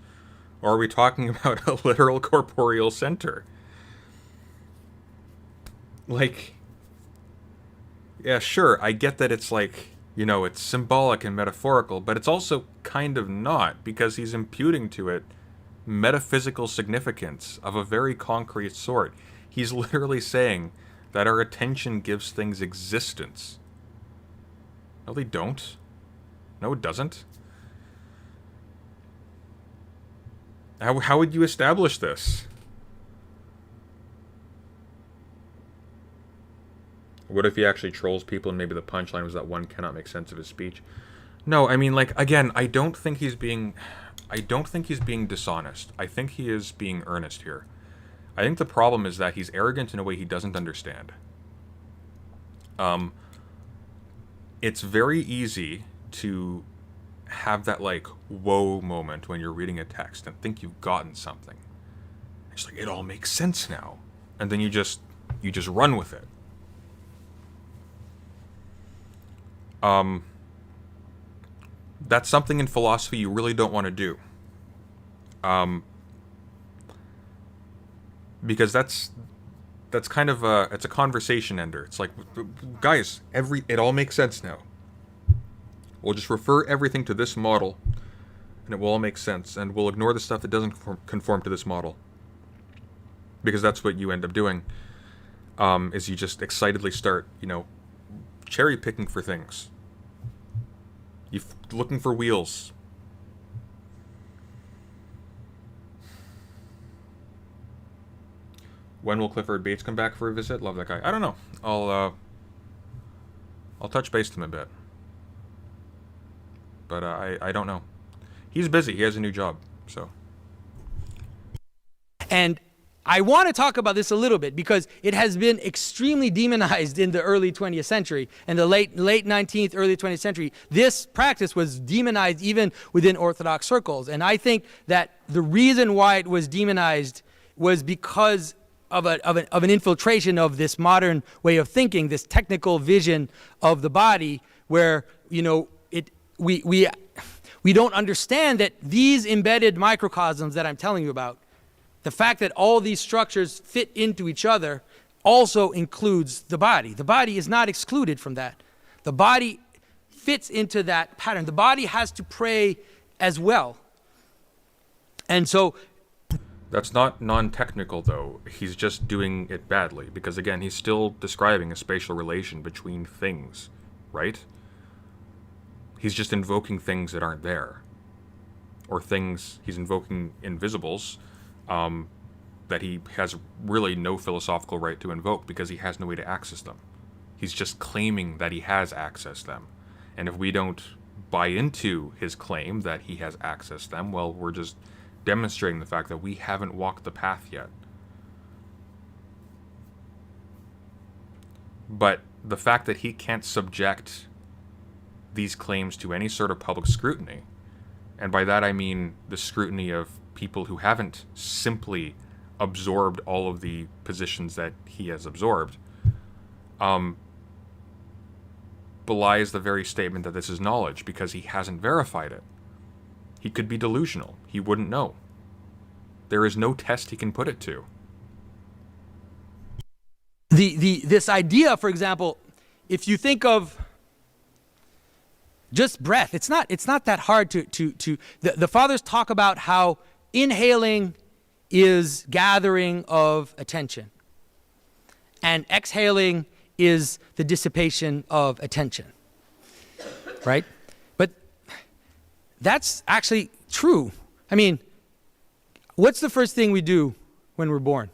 Or are we talking about a literal corporeal center? Like, yeah, sure, I get that it's like, it's symbolic and metaphorical, but it's also kind of not, because he's imputing to it metaphysical significance of a very concrete sort. He's literally saying that our attention gives things existence. No, they don't. No, it doesn't. How would you establish this? What if he actually trolls people and maybe the punchline was that one cannot make sense of his speech? No, I mean, like, again, I don't think he's being dishonest. I think he is being earnest here. I think the problem is that he's arrogant in a way he doesn't understand. It's very easy to have that, like, whoa moment when you're reading a text and think you've gotten something. It's like, it all makes sense now. And then you just run with it. That's something in philosophy you really don't want to do. Because that's kind of it's a conversation ender. It's like, guys, it all makes sense now. We'll just refer everything to this model, and it will all make sense, and we'll ignore the stuff that doesn't conform to this model. Because that's what you end up doing, is you just excitedly start, cherry picking for things. You're looking for wheels. When will Clifford Bates come back for a visit? Love that guy. I don't know. I'll touch base with him a bit. But I don't know. He's busy. He has a new job. So. And I want to talk about this a little bit because it has been extremely demonized in the early 20th century and the late 19th, early 20th century. This practice was demonized even within Orthodox circles. And I think that the reason why it was demonized was because of an infiltration of this modern way of thinking, this technical vision of the body, where we don't understand that these embedded microcosms that I'm telling you about, the fact that all these structures fit into each other, also includes the body. The body is not excluded from that. The body fits into that pattern. The body has to pray as well. And so that's not non-technical, though. He's just doing it badly, because again, he's still describing a spatial relation between things, right? He's just invoking things that aren't there. Or things, he's invoking invisibles that he has really no philosophical right to invoke because he has no way to access them. He's just claiming that he has accessed them. And if we don't buy into his claim that he has accessed them, well, we're just demonstrating the fact that we haven't walked the path yet. But the fact that he can't subject these claims to any sort of public scrutiny, and by that I mean the scrutiny of people who haven't simply absorbed all of the positions that he has absorbed, belies the very statement that this is knowledge, because he hasn't verified it. He could be delusional. He wouldn't know. There is no test he can put it to. This idea, for example, if you think of just breath, it's not that hard the fathers talk about how inhaling is gathering of attention, and exhaling is the dissipation of attention, right? But that's actually true. I mean, what's the first thing we do when we're born?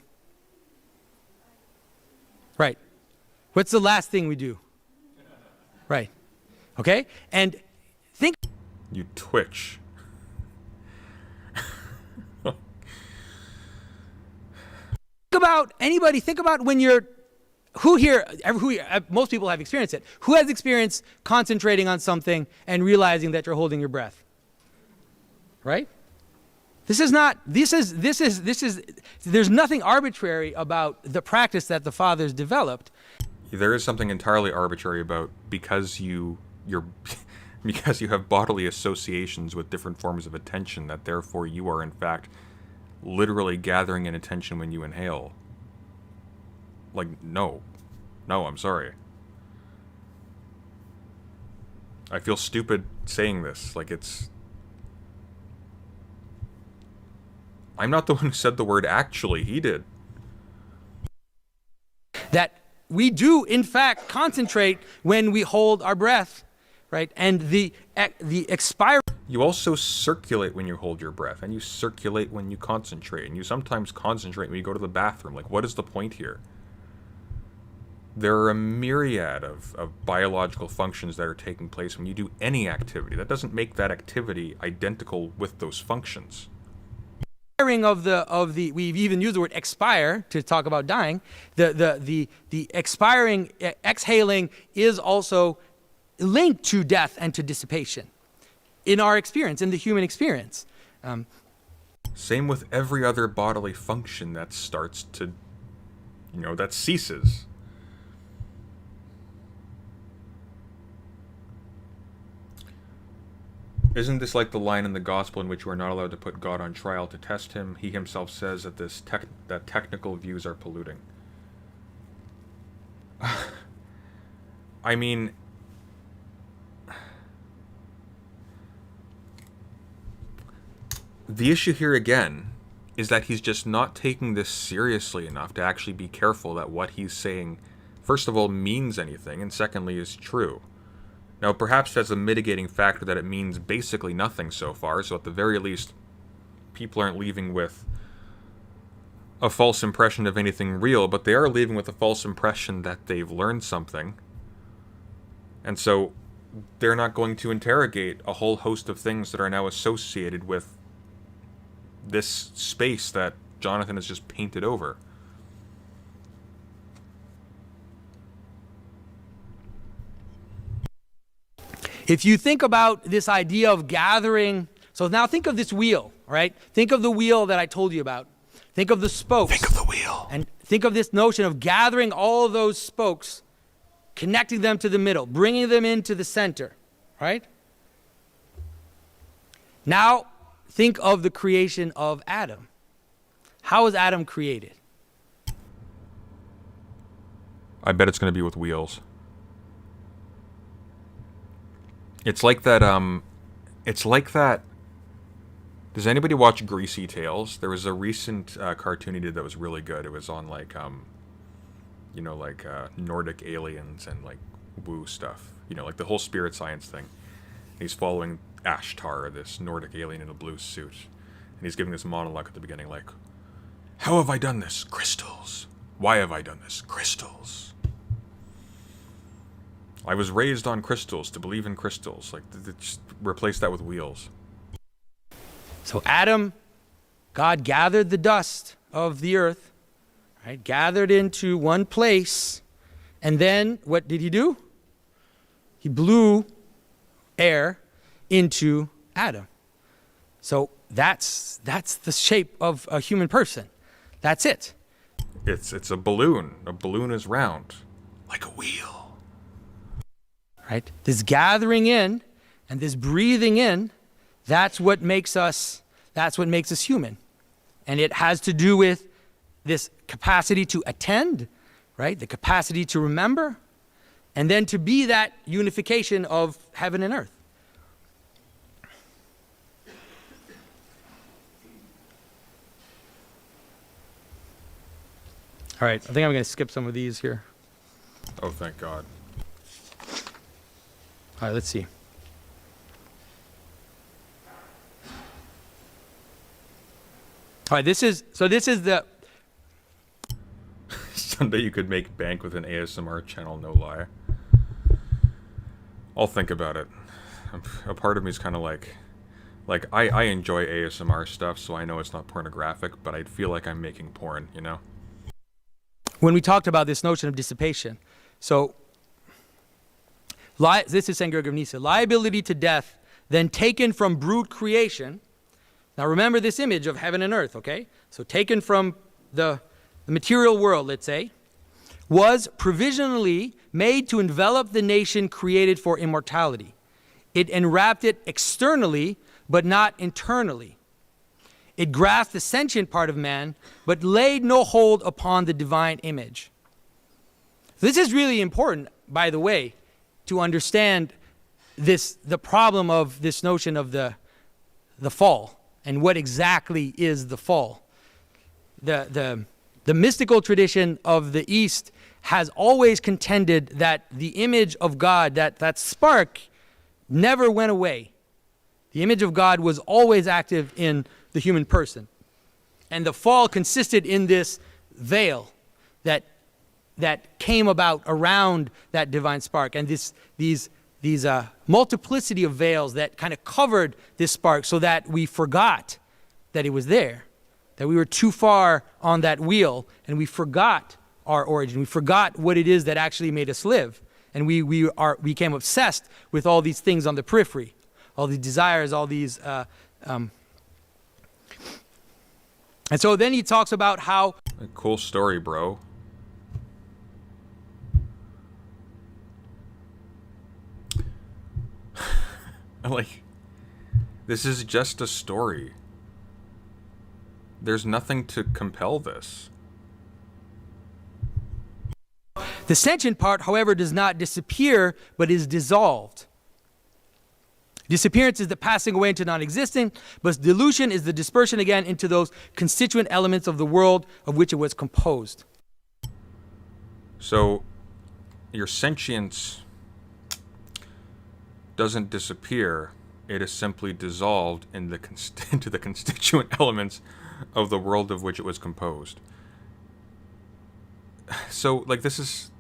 Right. What's the last thing we do? Right. Okay? And think... You twitch. Think about when you're... most people have experienced it. Who has experienced concentrating on something and realizing that you're holding your breath? Right? There's nothing arbitrary about the practice that the fathers developed. There is something entirely arbitrary about because you have bodily associations with different forms of attention, that therefore you are in fact literally gathering in attention when you inhale. Like, no, I'm sorry. I feel stupid saying this. Like, I'm not the one who said the word actually. He did. That we do, in fact, concentrate when we hold our breath, right? And the expire. You also circulate when you hold your breath, and you circulate when you concentrate, and you sometimes concentrate when you go to the bathroom. Like, what is the point here? There are a myriad of biological functions that are taking place when you do any activity. That doesn't make that activity identical with those functions. Of the we've even used the word expire to talk about dying. The expiring, exhaling is also linked to death and to dissipation in our experience, in the human experience. Same with every other bodily function that starts to, that ceases. Isn't this like the line in the gospel in which we are not allowed to put God on trial to test him? He himself says that that technical views are polluting. I mean, the issue here again is that he's just not taking this seriously enough to actually be careful that what he's saying, first of all, means anything, and secondly, is true. Now, perhaps that's a mitigating factor that it means basically nothing so far, so at the very least, people aren't leaving with a false impression of anything real, but they are leaving with a false impression that they've learned something. And so they're not going to interrogate a whole host of things that are now associated with this space that Jonathan has just painted over. If you think about this idea of gathering, so now think of this wheel, right? Think of the wheel that I told you about. Think of the spokes. Think of the wheel. And think of this notion of gathering all of those spokes, connecting them to the middle, bringing them into the center, right? Now, think of the creation of Adam. How was Adam created? I bet it's going to be with wheels. It's like that, does anybody watch Greasy Tales? There was a recent cartoon he did that was really good. It was on Nordic aliens and like woo stuff. Like the whole spirit science thing. He's following Ashtar, this Nordic alien in a blue suit. And he's giving this monologue at the beginning like, how have I done this? Crystals. Why have I done this? Crystals. I was raised on crystals, to believe in crystals. Like, just replace that with wheels. So Adam, God gathered the dust of the earth, right? Gathered into one place. And then what did he do? He blew air into Adam. So that's the shape of a human person. That's it. It's a balloon. A balloon is round, like a wheel. Right? This gathering in and this breathing in, that's what makes us human. And it has to do with this capacity to attend, right? The capacity to remember, and then to be that unification of heaven and earth. All right, I think I'm going to skip some of these here. Oh, thank God. All right, let's see. All right, this is the... Someday you could make bank with an ASMR channel, no lie. I'll think about it. A part of me is kind of like I enjoy ASMR stuff, so I know it's not pornographic, but I feel like I'm making porn, When we talked about this notion of dissipation, so this is St. Gregory of Nyssa. Liability to death, then taken from brute creation. Now remember this image of heaven and earth, okay? So taken from the material world, let's say, was provisionally made to envelop the nation created for immortality. It enwrapped it externally, but not internally. It grasped the sentient part of man, but laid no hold upon the divine image. This is really important, by the way, to understand the problem of this notion of the fall and what exactly is the fall. The mystical tradition of the East has always contended that the image of God, that spark, never went away. The image of God was always active in the human person. And the fall consisted in this veil that came about around that divine spark, and these multiplicity of veils that kind of covered this spark so that we forgot that it was there, that we were too far on that wheel, and we forgot our origin. We forgot what it is that actually made us live, and we became obsessed with all these things on the periphery, all these desires, all these. And so then he talks about how. A cool story, bro. Like, this is just a story. There's nothing to compel this. The sentient part, however, does not disappear, but is dissolved. Disappearance is the passing away into non-existence, but dilution is the dispersion again into those constituent elements of the world of which it was composed. So, your sentience doesn't disappear, it is simply dissolved in into the constituent elements of the world of which it was composed. So, like, this is...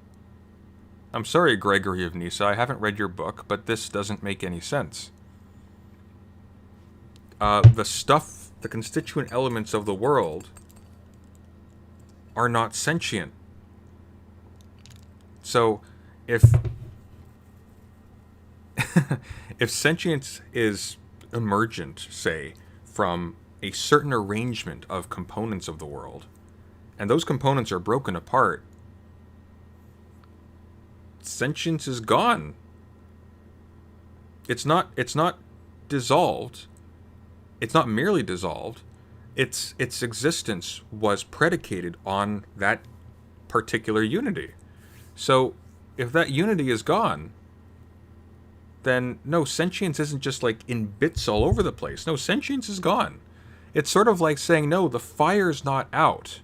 I'm sorry, Gregory of Nyssa, I haven't read your book, but this doesn't make any sense. The stuff, the constituent elements of the world are not sentient. So, if if sentience is emergent, say, from a certain arrangement of components of the world, and those components are broken apart, sentience is gone. It's not dissolved. It's not merely dissolved. Its existence was predicated on that particular unity. So, if that unity is gone, then no, sentience isn't just like in bits all over the place. No, sentience is gone. It's sort of like saying, no, the fire's not out.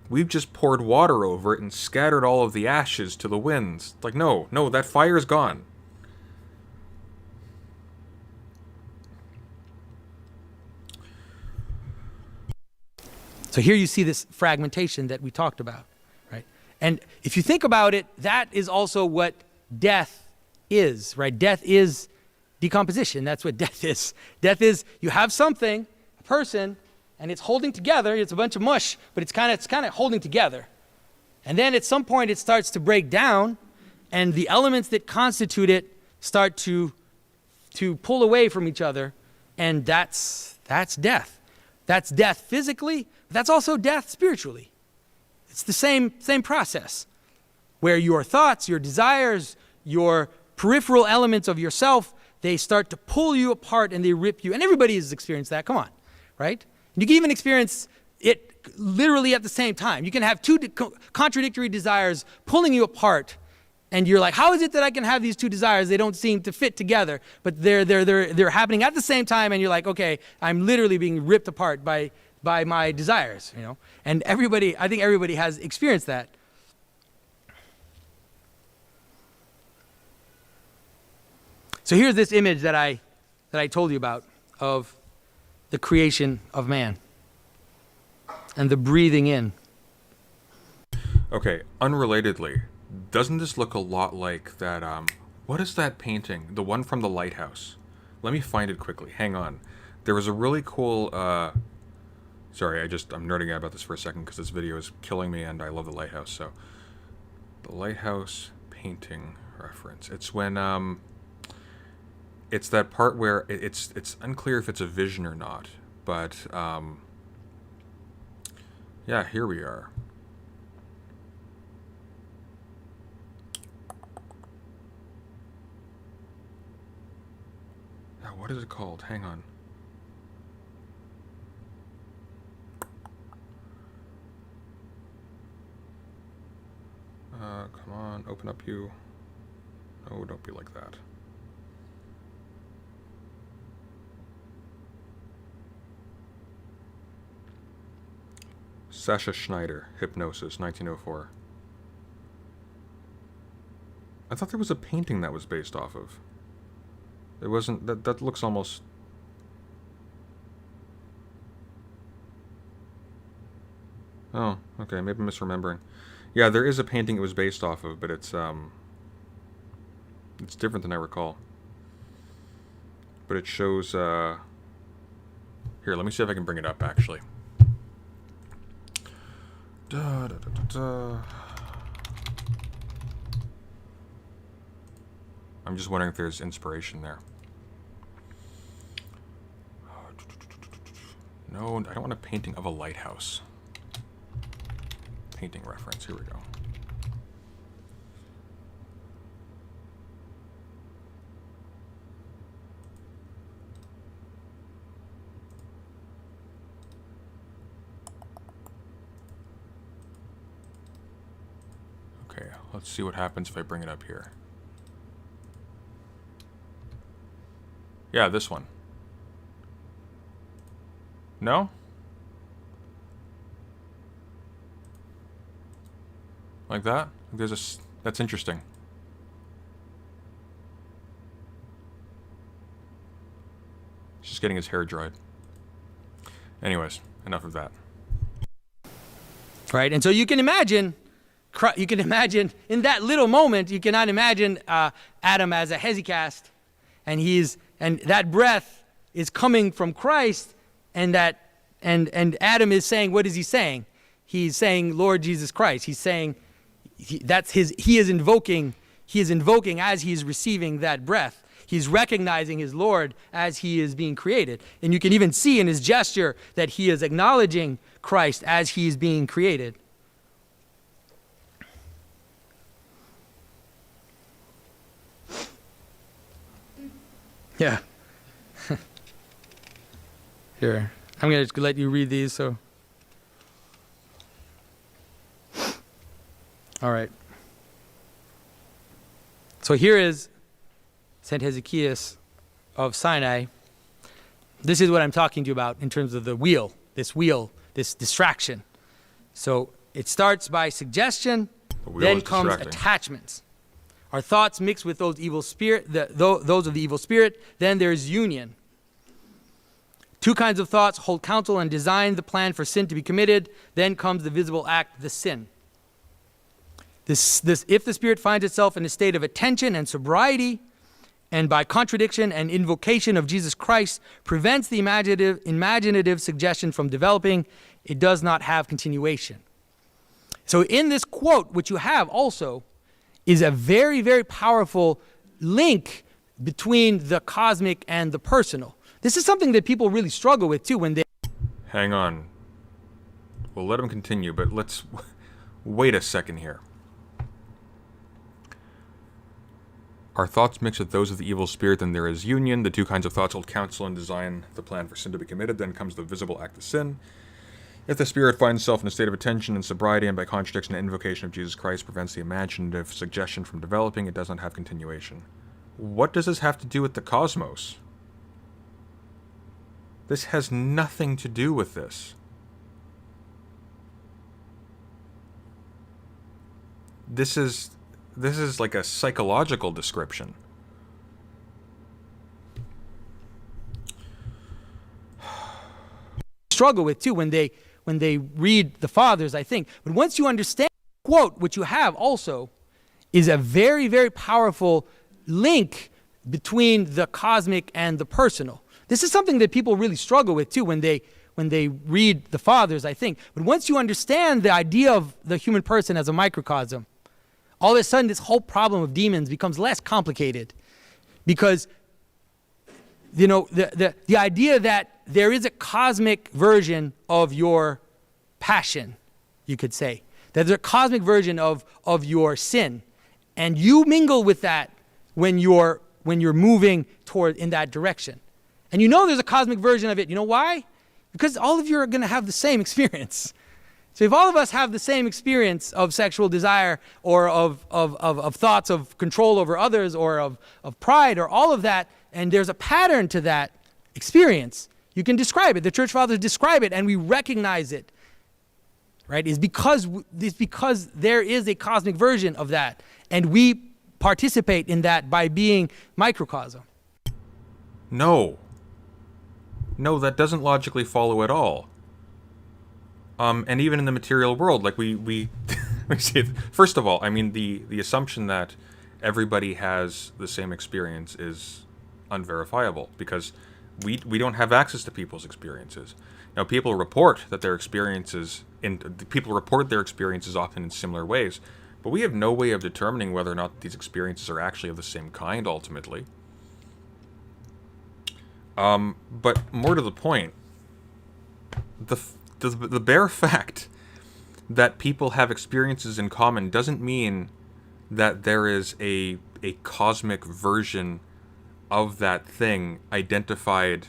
We've just poured water over it and scattered all of the ashes to the winds. Like, no, that fire's gone. So here you see this fragmentation that we talked about, right? And if you think about it, that is also what death is, right? Death is decomposition. That's what death is. Death is you have something, a person, and it's holding together. It's a bunch of mush, but it's kind of holding together. And then at some point it starts to break down, and the elements that constitute it start to pull away from each other, and that's death. That's death physically, but that's also death spiritually. It's the same process, where your thoughts, your desires, your peripheral elements of yourself, they start to pull you apart and they rip you. And everybody has experienced that. Come on, right? You can even experience it literally at the same time. You can have two contradictory desires pulling you apart, and you're like, how is it that I can have these two desires? They don't seem to fit together, but they're happening at the same time, and you're like, okay, I'm literally being ripped apart by my desires, you know? And I think everybody has experienced that. So here's this image that I told you about of the creation of man and the breathing in. Okay, unrelatedly, doesn't this look a lot like that, what is that painting? The one from the lighthouse. Let me find it quickly. Hang on. There was a really cool, sorry, I'm nerding out about this for a second because this video is killing me and I love the lighthouse, so. The lighthouse painting reference. It's when, it's that part where it's unclear if it's a vision or not, but, yeah, here we are. Now, what is it called? Hang on. Come on, open up you. No, don't be like that. Sasha Schneider, Hypnosis, 1904. I thought there was a painting that was based off of. It wasn't, that looks almost... Oh, okay, maybe I'm misremembering. Yeah, there is a painting it was based off of, but it's different than I recall. But it shows, Here, let me see if I can bring it up, actually. I'm just wondering if there's inspiration there. No, I don't want a painting of a lighthouse. Painting reference, here we go. Okay, let's see what happens if I bring it up here. Yeah, this one. No? Like that? That's interesting. He's just getting his hair dried. Anyways. enough of that. Right? And so you can imagine in that little moment, you cannot imagine Adam as a hesychast, and that breath is coming from Christ, and Adam is saying, what is he saying? He's saying, Lord Jesus Christ. He's saying he is invoking as he is receiving that breath. He's recognizing his Lord as he is being created. And you can even see in his gesture that he is acknowledging Christ as he is being created. Yeah. Here. I'm going to let you read these. So. All right. So here is Saint Hezekiah of Sinai. This is what I'm talking to you about in terms of the wheel, this distraction. So it starts by suggestion, then comes attachments. Our thoughts mix with those those of the evil spirit, then there's union. Two kinds of thoughts hold counsel and design the plan for sin to be committed, then comes the visible act, the sin. If the spirit finds itself in a state of attention and sobriety, and by contradiction and invocation of Jesus Christ prevents the imaginative suggestion from developing, it does not have continuation. So in this quote, which you have also, is a very, very powerful link between the cosmic and the personal. This is something that people really struggle with too when they... Hang on. We'll let him continue, but let's wait a second here. Our thoughts mix with those of the evil spirit, then there is union. The two kinds of thoughts hold counsel and design the plan for sin to be committed. Then comes the visible act of sin. If the spirit finds itself in a state of attention and sobriety, and by contradiction and invocation of Jesus Christ prevents the imaginative suggestion from developing, it does not have continuation. What does this have to do with the cosmos? This has nothing to do with this. This is like a psychological description. Struggle with too when they read the fathers, I think. But once you understand the quote, which you have also, is a very, very powerful link between the cosmic and the personal. This is something that people really struggle with too when they read the fathers, I think. But once you understand the idea of the human person as a microcosm, all of a sudden this whole problem of demons becomes less complicated, because the idea that there is a cosmic version of your passion, you could say, that there's a cosmic version of your sin, and you mingle with that when you're moving toward in that direction. And there's a cosmic version of it. You know why? Because all of you are going to have the same experience. So if all of us have the same experience of sexual desire, or of thoughts of control over others, or of pride, or all of that, and there's a pattern to that experience, you can describe it. The church fathers describe it, and we recognize it. Right? It's because there is a cosmic version of that, and we participate in that by being microcosm. No, that doesn't logically follow at all. And even in the material world, like we see it. First of all, I mean, the assumption that everybody has the same experience is unverifiable, because we don't have access to people's experiences. Now, people report their experiences often in similar ways, but we have no way of determining whether or not these experiences are actually of the same kind ultimately. But more to the point, the bare fact that people have experiences in common doesn't mean that there is a cosmic version of that thing identified.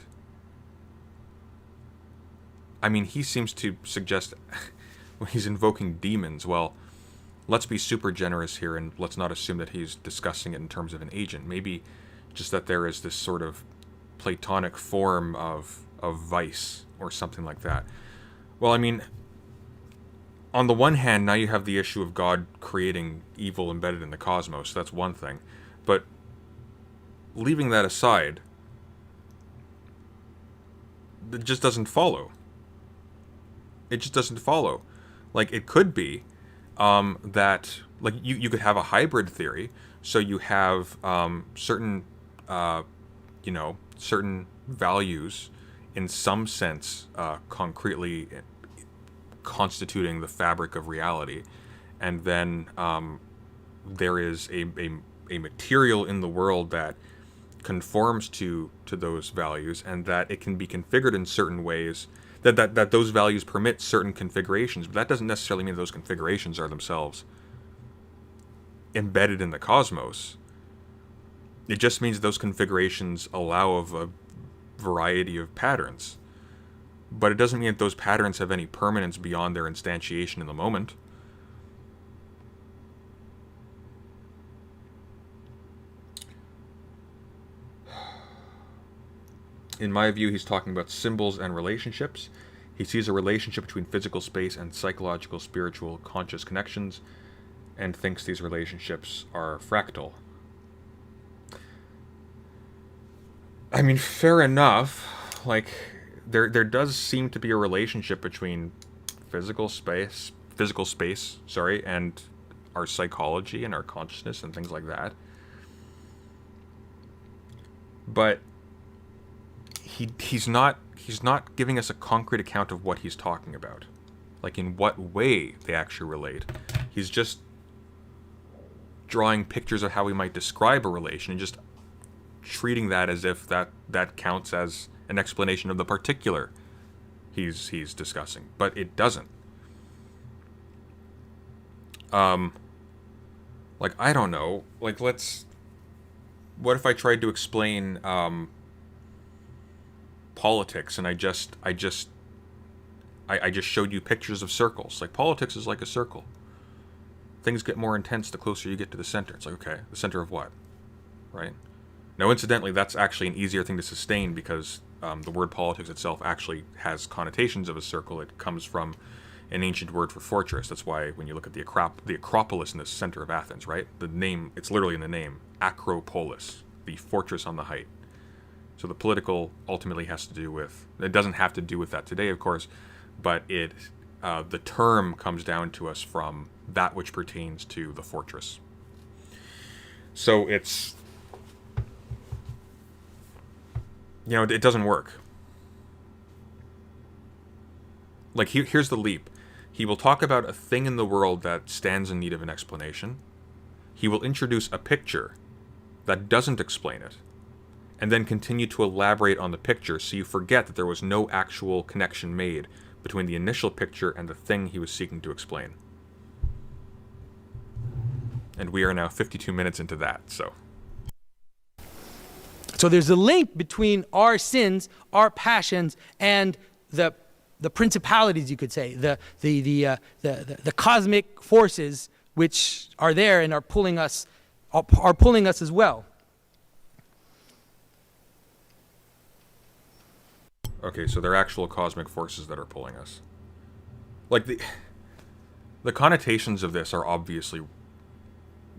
I mean, he seems to suggest when he's invoking demons. Well, let's be super generous here, and let's not assume that he's discussing it in terms of an agent. Maybe just that there is this sort of Platonic form of vice or something like that. Well, I mean, on the one hand, now you have the issue of God creating evil embedded in the cosmos. That's one thing. But leaving that aside, it just doesn't follow. It just doesn't follow. Like, it could be that, like, you could have a hybrid theory. So you have certain, certain values in some sense concretely constituting the fabric of reality. And then there is a material in the world that conforms to those values, and that it can be configured in certain ways, that those values permit certain configurations, but that doesn't necessarily mean those configurations are themselves embedded in the cosmos. It just means those configurations allow of a variety of patterns, but it doesn't mean that those patterns have any permanence beyond their instantiation in the moment. In my view, he's talking about symbols and relationships. He sees a relationship between physical space and psychological, spiritual, conscious connections, and thinks these relationships are fractal. I mean, fair enough. Like, there does seem to be a relationship between physical space, and our psychology and our consciousness and things like that. But he's not giving us a concrete account of what he's talking about. Like, in what way they actually relate. He's just drawing pictures of how we might describe a relation and just treating that as if that counts as an explanation of the particular he's discussing. But it doesn't. Like, I don't know. Like, what if I tried to explain politics, and I just showed you pictures of circles. Like, politics is like a circle. Things get more intense the closer you get to the center. It's like, okay, the center of what? Right? Now, incidentally, that's actually an easier thing to sustain because the word politics itself actually has connotations of a circle. It comes from an ancient word for fortress. That's why when you look at the Acropolis in the center of Athens, right? The name, it's literally in the name, Acropolis, the fortress on the height. So the political ultimately has to do with, it doesn't have to do with that today, of course, but the term comes down to us from that which pertains to the fortress. So it's, it doesn't work. Like, here's the leap. He will talk about a thing in the world that stands in need of an explanation. He will introduce a picture that doesn't explain it, and then continue to elaborate on the picture so you forget that there was no actual connection made between the initial picture and the thing he was seeking to explain. And we are now 52 minutes into that, so. So there's a link between our sins, our passions, and the principalities, you could say, the cosmic forces which are there and are pulling us as well. Okay, so they're actual cosmic forces that are pulling us. Like, the connotations of this are obviously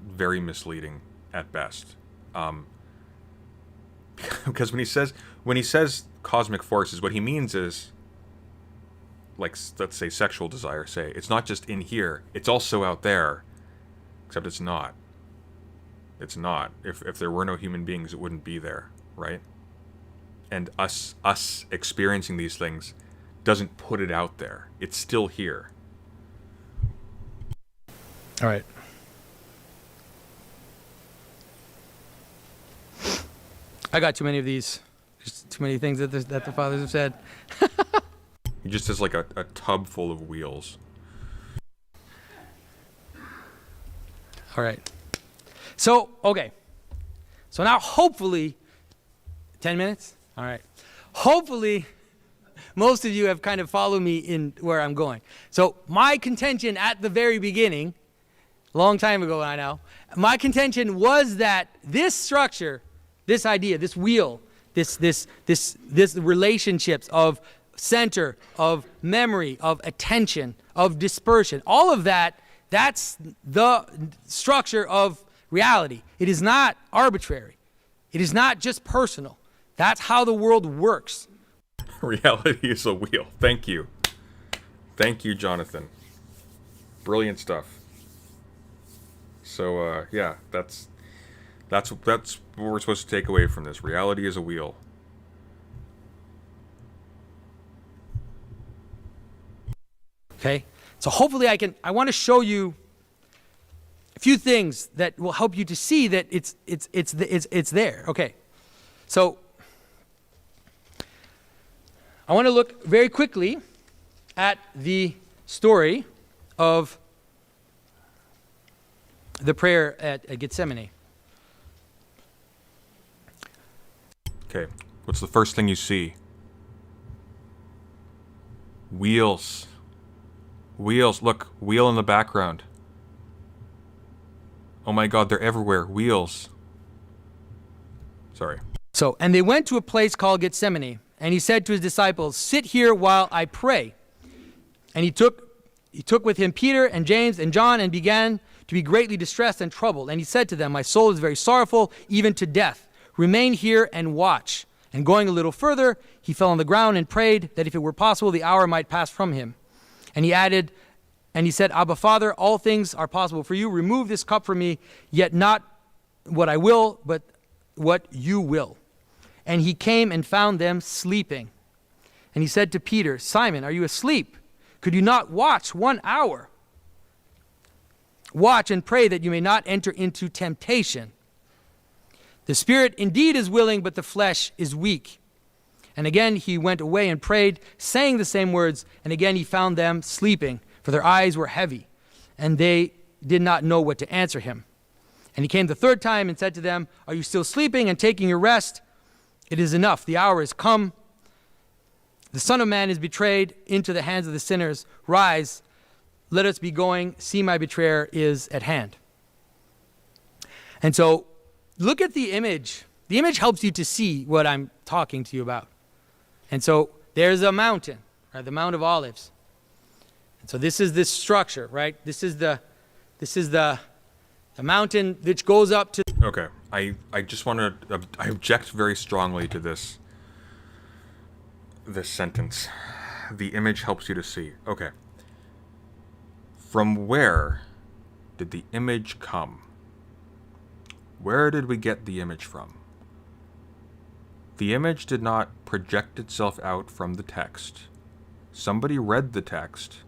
very misleading at best. Because when he says cosmic forces, what he means is, like, let's say sexual desire, say, it's not just in here, it's also out there, except it's not. It's not. If there were no human beings, it wouldn't be there, right? And us experiencing these things doesn't put it out there. It's still here. All right. I got too many of these. Just too many things that the fathers have said. He just has like a tub full of wheels. All right. So, okay. So now hopefully, 10 minutes? All right. Hopefully, most of you have kind of followed me in where I'm going. So my contention at the very beginning, long time ago I know, my contention was that this structure, this idea, this wheel, this relationships of center, of memory, of attention, of dispersion, all of that, that's the structure of reality. It is not arbitrary. It is not just personal. That's how the world works. Reality is a wheel. Thank you. Thank you, Jonathan. Brilliant stuff. So yeah, that's what we're supposed to take away from this. Reality is a wheel. Okay? So hopefully I want to show you a few things that will help you to see that it's there. Okay. So I want to look very quickly at the story of the prayer at Gethsemane. Okay, what's the first thing you see? Wheels. Wheels. Look, wheel in the background. Oh my God, they're everywhere. Wheels. Sorry. So, and they went to a place called Gethsemane, and he said to his disciples, "Sit here while I pray." And he took with him Peter and James and John and began to be greatly distressed and troubled. And he said to them, "My soul is very sorrowful, even to death. Remain here and watch." And going a little further, he fell on the ground and prayed that if it were possible, the hour might pass from him. And he added, and he said, "Abba, Father, all things are possible for you. Remove this cup from me, yet not what I will, but what you will." And he came and found them sleeping. And he said to Peter, "Simon, are you asleep? Could you not watch 1 hour? Watch and pray that you may not enter into temptation. The spirit indeed is willing, but the flesh is weak." And again he went away and prayed, saying the same words. And again he found them sleeping, for their eyes were heavy, and they did not know what to answer him. And he came the third time and said to them, "Are you still sleeping and taking your rest? It is enough. The hour is come. The Son of Man is betrayed into the hands of the sinners. Rise, let us be going. See, my betrayer is at hand." And so look at the image. The image helps you to see what I'm talking to you about. And so there's a mountain, right? The Mount of Olives. And so this is this structure, right? This is the mountain which goes up to. Okay, I just want to I object very strongly to this sentence. The image helps you to see. Okay. From where did the image come? Where did we get the image from? The image did not project itself out from the text. Somebody read the text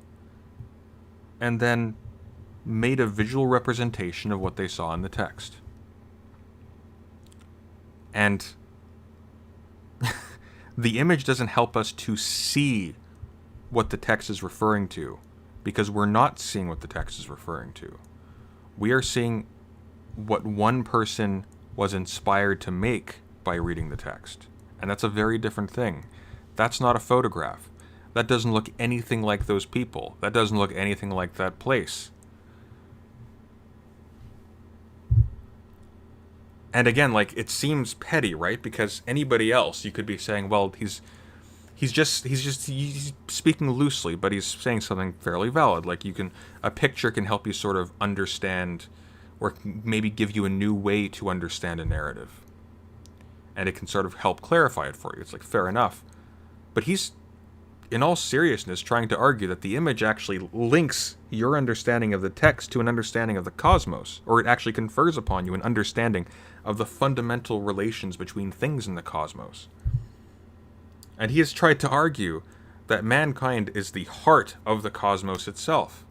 and then made a visual representation of what they saw in the text. And the image doesn't help us to see what the text is referring to, because we're not seeing what the text is referring to. We are seeing what one person was inspired to make by reading the text. And that's a very different thing. That's not a photograph. That doesn't look anything like those people. That doesn't look anything like that place. And again, like, it seems petty, right? Because anybody else, you could be saying, well, he's speaking loosely, but he's saying something fairly valid. Like, a picture can help you sort of understand, or maybe give you a new way to understand a narrative. And it can sort of help clarify it for you. It's like, fair enough. But he's, in all seriousness, trying to argue that the image actually links your understanding of the text to an understanding of the cosmos, or it actually confers upon you an understanding of the fundamental relations between things in the cosmos. And he has tried to argue that mankind is the heart of the cosmos itself.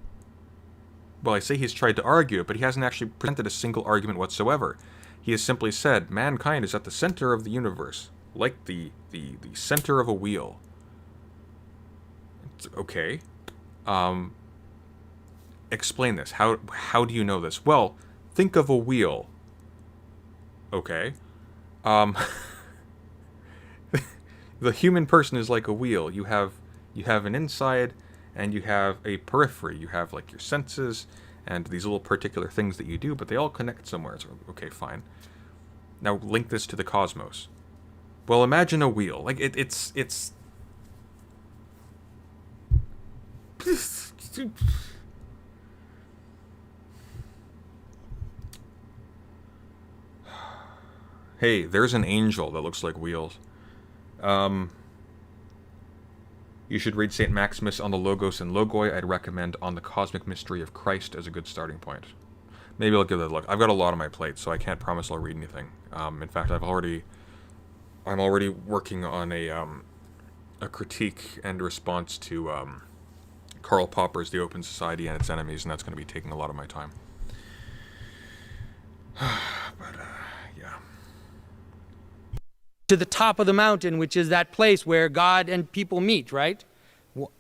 Well, I say he's tried to argue it, but he hasn't actually presented a single argument whatsoever. He has simply said mankind is at the center of the universe, like the center of a wheel. It's okay. Explain this. How do you know this? Well, think of a wheel. Okay. The human person is like a wheel. You have an inside and you have a periphery. You have like your senses and these little particular things that you do, but they all connect somewhere. So, okay, fine. Now link this to the cosmos. Well, imagine a wheel. Like it's Hey, there's an angel that looks like wheels. You should read St. Maximus on the Logos and Logoi. I'd recommend On the Cosmic Mystery of Christ as a good starting point. Maybe I'll give that a look. I've got a lot on my plate, so I can't promise I'll read anything. In fact, I'm already working on a critique and response to Karl Popper's The Open Society and Its Enemies, and that's going to be taking a lot of my time. But yeah. To the top of the mountain, which is that place where God and people meet, right?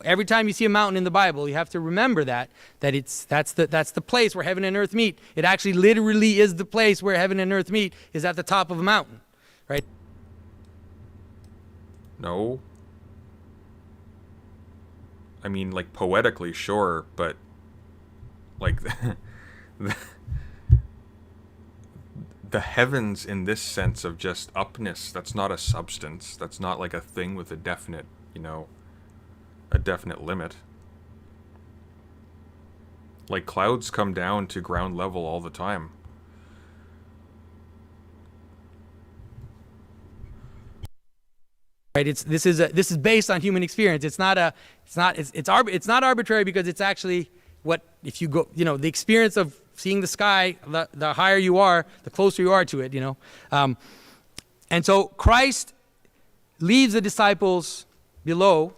Every time you see a mountain in the Bible, you have to remember that's the place where heaven and earth meet. It actually literally is the place where heaven and earth meet, is at the top of a mountain, right? No. I mean, like, poetically, sure, but like the heavens in this sense of just upness, that's not a substance. That's not like a thing with a definite, a definite limit. Like, clouds come down to ground level all the time. Right? This is based on human experience. It's not arbitrary, because it's actually what, if you go, the experience of seeing the sky, the higher you are, the closer you are to it, And so Christ leaves the disciples below,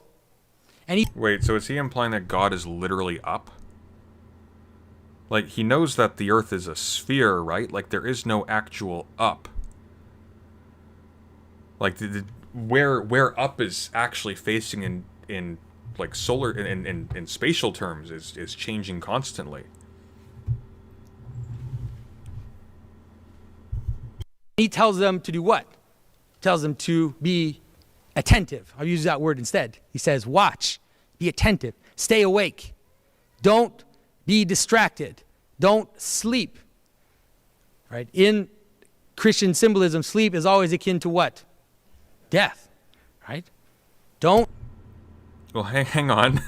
and he... Wait, so is he implying that God is literally up? Like, he knows that the earth is a sphere, right? Like, there is no actual up. Like, where up is actually facing in like solar, in spatial terms, is changing constantly. He tells them to do what? He tells them to be attentive. I'll use that word instead. He says, watch, be attentive, stay awake. Don't be distracted. Don't sleep. Right? In Christian symbolism, sleep is always akin to what? Death. Right? Don't. Well, hang on.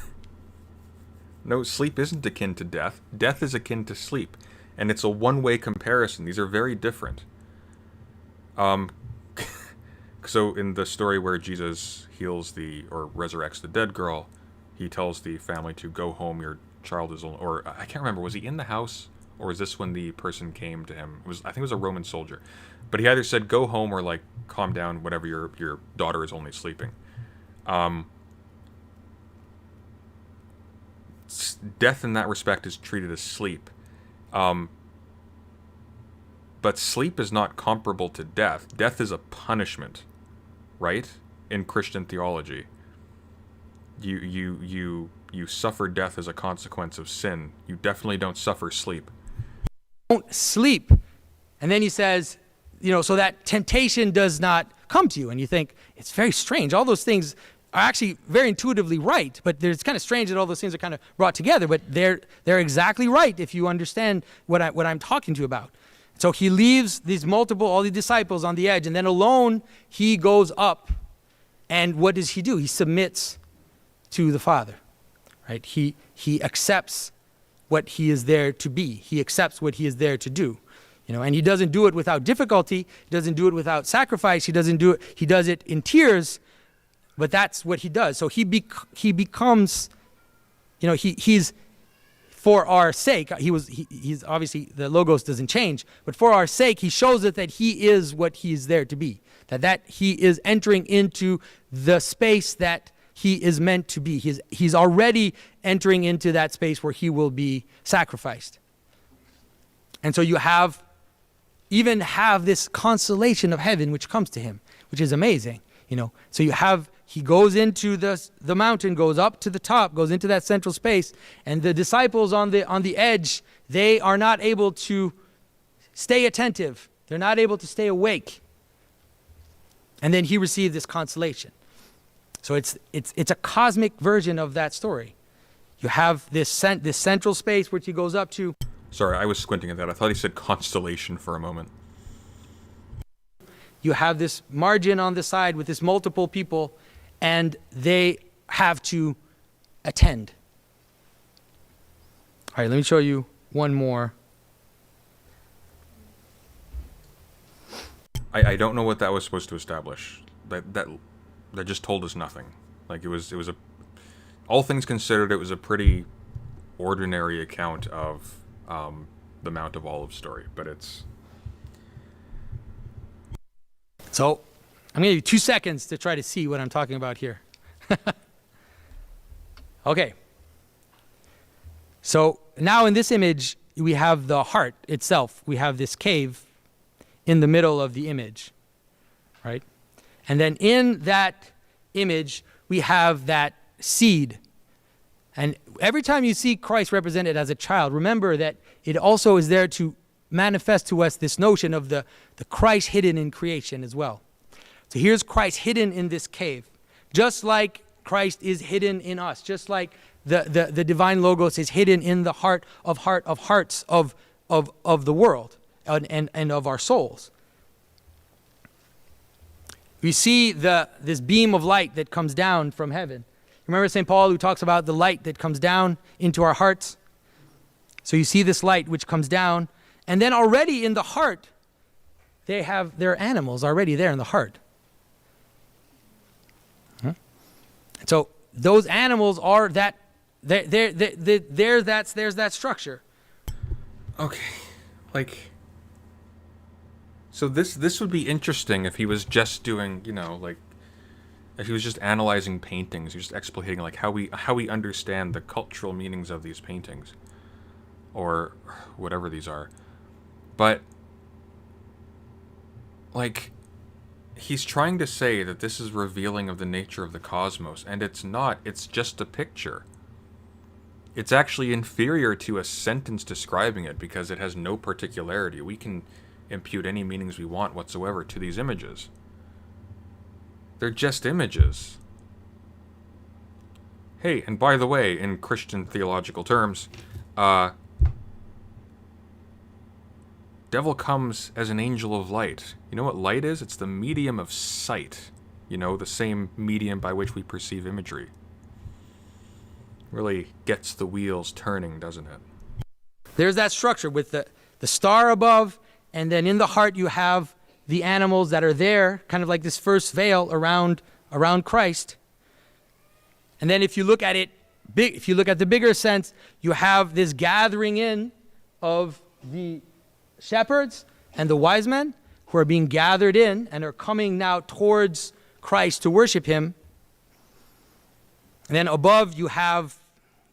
No, sleep isn't akin to death. Death is akin to sleep. And it's a one-way comparison. These are very different. So in the story where Jesus heals or resurrects the dead girl, he tells the family to go home, your child is, or I can't remember, was he in the house, or is this when the person came to him? I think it was a Roman soldier. But he either said go home or like calm down, whatever, your daughter is only sleeping. Death in that respect is treated as sleep. But sleep is not comparable to death. Death is a punishment, right? In Christian theology. You suffer death as a consequence of sin. You definitely don't suffer sleep. Don't sleep. And then he says, so that temptation does not come to you. And you think, it's very strange. All those things are actually very intuitively right, but it's kind of strange that all those things are kind of brought together, but they're exactly right if you understand what I'm talking to you about. So he leaves all these disciples on the edge, and then alone he goes up, and what does he do? He submits to the Father, right? He accepts what he is there to be. He accepts what he is there to do, and he doesn't do it without difficulty. He doesn't do it without sacrifice. He does it in tears, but that's what he does. So he becomes, he's for our sake. He's obviously, the Logos doesn't change, but for our sake, he shows it that he is what he is there to be. That he is entering into the space that he is meant to be. He's already entering into that space where he will be sacrificed. And so you have this consolation of heaven which comes to him, which is amazing. So he goes into the mountain, goes up to the top, goes into that central space, and the disciples on the edge, they are not able to stay attentive. They're not able to stay awake. And then he received this consolation. So it's a cosmic version of that story. You have this central space which he goes up to. Sorry, I was squinting at that. I thought he said constellation for a moment. You have this margin on the side with this multiple people, and they have to attend. All right, let me show you one more. I don't know what that was supposed to establish. That just told us nothing. Like it was all things considered, it was a pretty ordinary account of the Mount of Olives story, but it's... So I'm going to give you 2 seconds to try to see what I'm talking about here. Okay. So now in this image, we have the heart itself. We have this cave in the middle of the image, right? And then in that image, we have that seed. And every time you see Christ represented as a child, remember that it also is there to manifest to us this notion of the Christ hidden in creation as well. So here's Christ hidden in this cave, just like Christ is hidden in us, just like the divine logos is hidden in the heart of hearts of the world and of our souls. We see this beam of light that comes down from heaven. Remember St. Paul who talks about the light that comes down into our hearts? So you see this light which comes down, and then already in the heart, there are animals already there in the heart. So those animals are that, there's that structure. Okay, like, so this would be interesting if he was just doing, like, if he was just analyzing paintings, he was just exploiting like how we understand the cultural meanings of these paintings, or whatever these are. But like, he's trying to say that this is revealing of the nature of the cosmos, and it's not. It's just a picture. It's actually inferior to a sentence describing it because it has no particularity. We can impute any meanings we want whatsoever to these images. They're just images. Hey, and by the way, in Christian theological terms, devil comes as an angel of light. You know what light is? It's the medium of sight. The same medium by which we perceive imagery. Really gets the wheels turning, doesn't it? There's that structure with the star above, and then in the heart you have the animals that are there, kind of like this first veil around Christ. And then if you look at it if you look at the bigger sense, you have this gathering in of the shepherds and the wise men who are being gathered in and are coming now towards Christ to worship him. And then above you have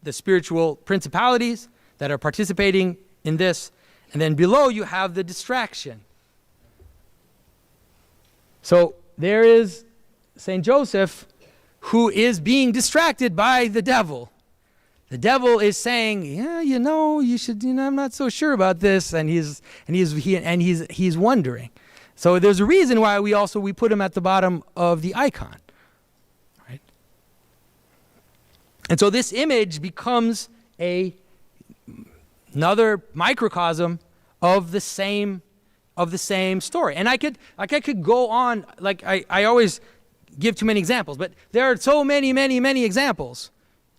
the spiritual principalities that are participating in this. And then below you have the distraction. So there is St. Joseph who is being distracted by the devil. The devil is saying, yeah, you should, I'm not so sure about this. And he's wondering. So there's a reason why we put him at the bottom of the icon. Right? And so this image becomes another microcosm of the same story. And I could go on, like I always give too many examples, but there are so many examples.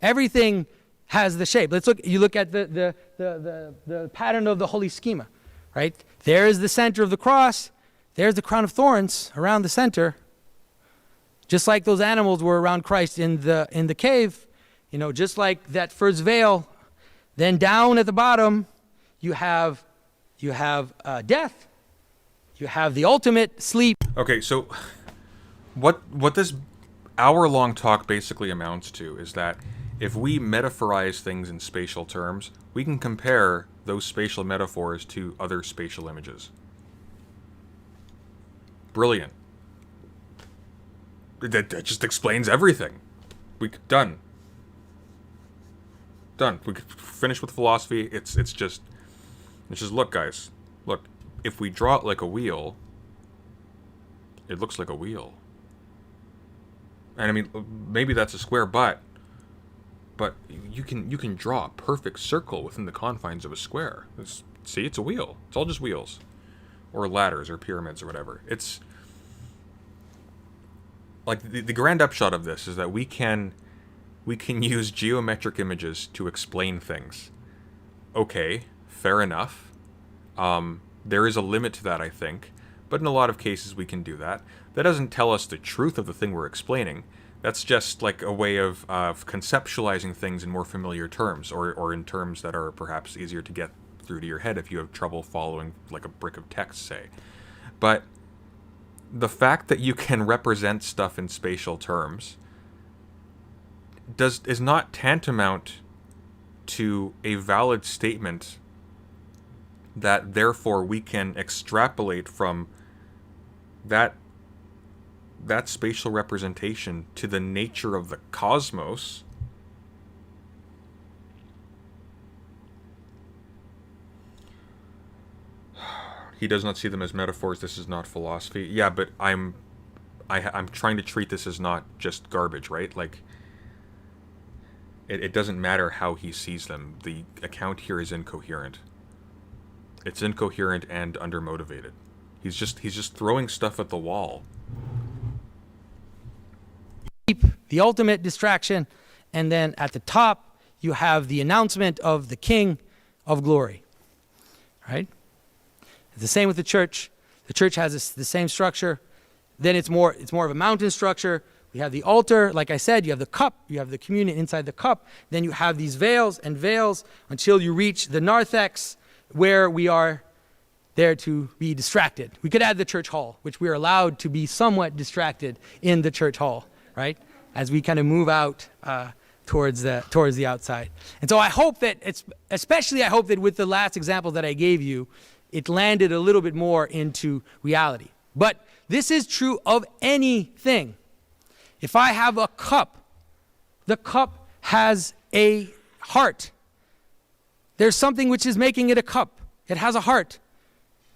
Everything has the shape. You look at the pattern of the holy schema, right? There is the center of the cross, there's the crown of thorns around the center. Just like those animals were around Christ in the cave, just like that first veil. Then down at the bottom, you have death. You have the ultimate sleep. Okay, so what this hour-long talk basically amounts to is that if we metaphorize things in spatial terms, we can compare those spatial metaphors to other spatial images. Brilliant. That just explains everything. Done. We could finish with philosophy. It's just look, guys. Look, if we draw it like a wheel, it looks like a wheel. And I mean, maybe that's a square, but you can draw a perfect circle within the confines of a square. See, it's a wheel. It's all just wheels, or ladders, or pyramids, or whatever. It's like the grand upshot of this is that we can use geometric images to explain things. Okay, fair enough. There is a limit to that, I think, but in a lot of cases we can do that. That doesn't tell us the truth of the thing we're explaining. That's just like a way of conceptualizing things in more familiar terms, or in terms that are perhaps easier to get through to your head if you have trouble following like a brick of text, say. But the fact that you can represent stuff in spatial terms is not tantamount to a valid statement that therefore we can extrapolate from that spatial representation to the nature of the cosmos. He does not see them as metaphors. This is not philosophy. Yeah, but I'm trying to treat this as not just garbage, right? Like, it doesn't matter how he sees them. The account here is incoherent. It's incoherent and undermotivated. He's just throwing stuff at the wall. The ultimate distraction, and then at the top you have the announcement of the King of Glory. Right? It's the same with the church. The church has the same structure. Then it's more of a mountain structure. We have the altar, like I said, you have the cup, you have the communion inside the cup. Then you have these veils and veils until you reach the narthex, where we are there to be distracted. We could add the church hall, which we are allowed to be somewhat distracted in the church hall, right? As we kind of move out towards the outside. And so I hope that I hope that with the last example that I gave you, it landed a little bit more into reality. But this is true of anything. If I have a cup, the cup has a heart. There's something which is making it a cup. It has a heart,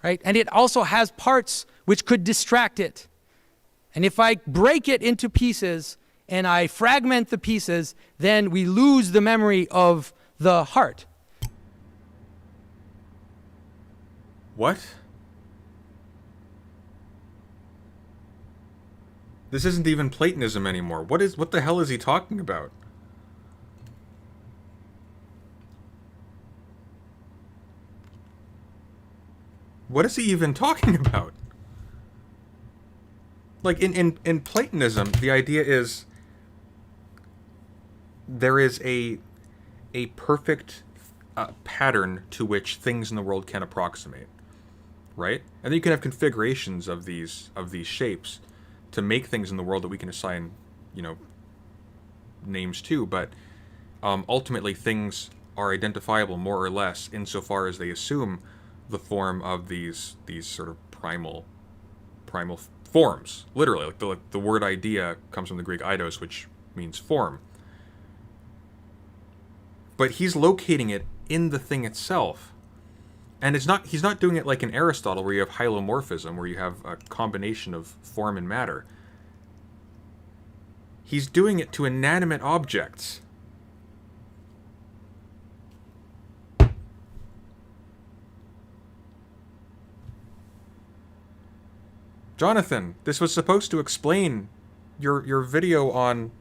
right? And it also has parts which could distract it. And if I break it into pieces and I fragment the pieces, then we lose the memory of the heart. What? This isn't even Platonism anymore. What the hell is he talking about? What is he even talking about? Like, in Platonism, the idea is there is a perfect pattern to which things in the world can approximate, right? And then you can have configurations of these shapes to make things in the world that we can assign, names to. But ultimately, things are identifiable more or less insofar as they assume the form of these sort of primal forms. Literally, like the word idea comes from the Greek eidos, which means form. But he's locating it in the thing itself. And he's not doing it like in Aristotle, where you have hylomorphism, where you have a combination of form and matter. He's doing it to inanimate objects. Jonathan, this was supposed to explain your video on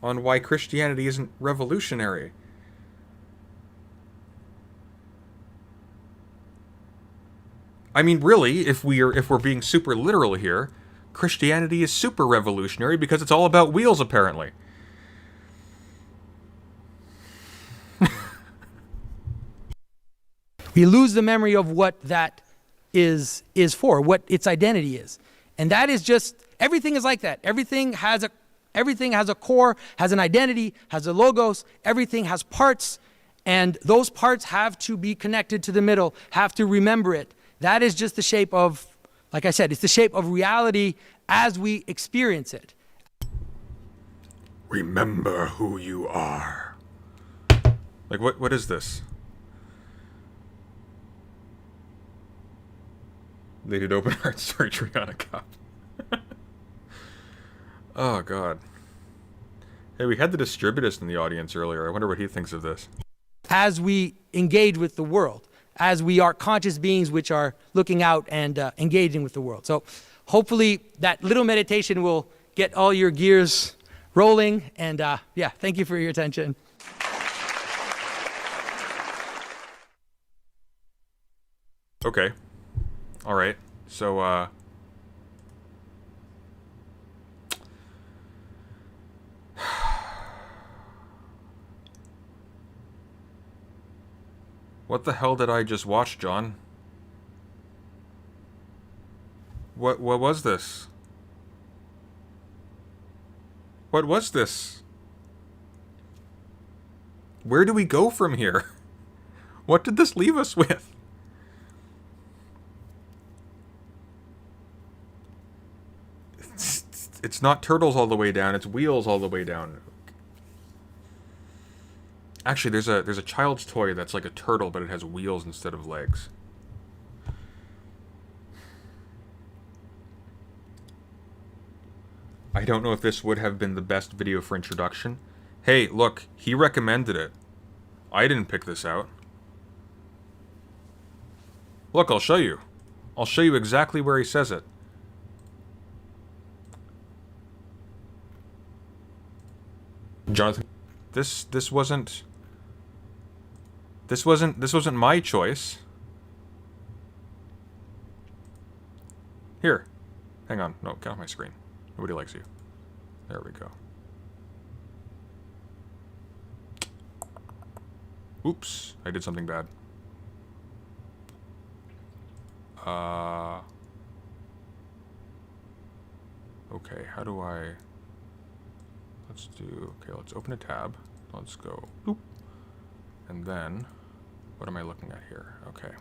why Christianity isn't revolutionary. I mean, really, if we're being super literal here, Christianity is super revolutionary because it's all about wheels, apparently. We lose the memory of what that is for, what its identity is. And that is just, everything is like that. Everything has a core, has an identity, has a logos, everything has parts, and those parts have to be connected to the middle, have to remember it. That is just the shape of, like I said, it's the shape of reality as we experience it. Remember who you are. Like, what is this? They did open heart surgery on a cup. Oh, God. Hey, we had the distributist in the audience earlier. I wonder what he thinks of this. As we engage with the world, as we are conscious beings which are looking out and engaging with the world. So hopefully that little meditation will get all your gears rolling. And thank you for your attention. Okay. All right. So, What the hell did I just watch, John? What was this? What was this? Where do we go from here? What did this leave us with? It's not turtles all the way down, it's wheels all the way down. Actually, there's a child's toy that's like a turtle, but it has wheels instead of legs. I don't know if this would have been the best video for introduction. Hey, look, he recommended it. I didn't pick this out. Look, I'll show you. I'll show you exactly where he says it. Jonathan, this wasn't my choice. Here. Hang on. No, get off my screen. Nobody likes you. There we go. Oops, I did something bad. Okay, how do I... let's open a tab. Let's go. Boop. And then, what am I looking at here? Okay.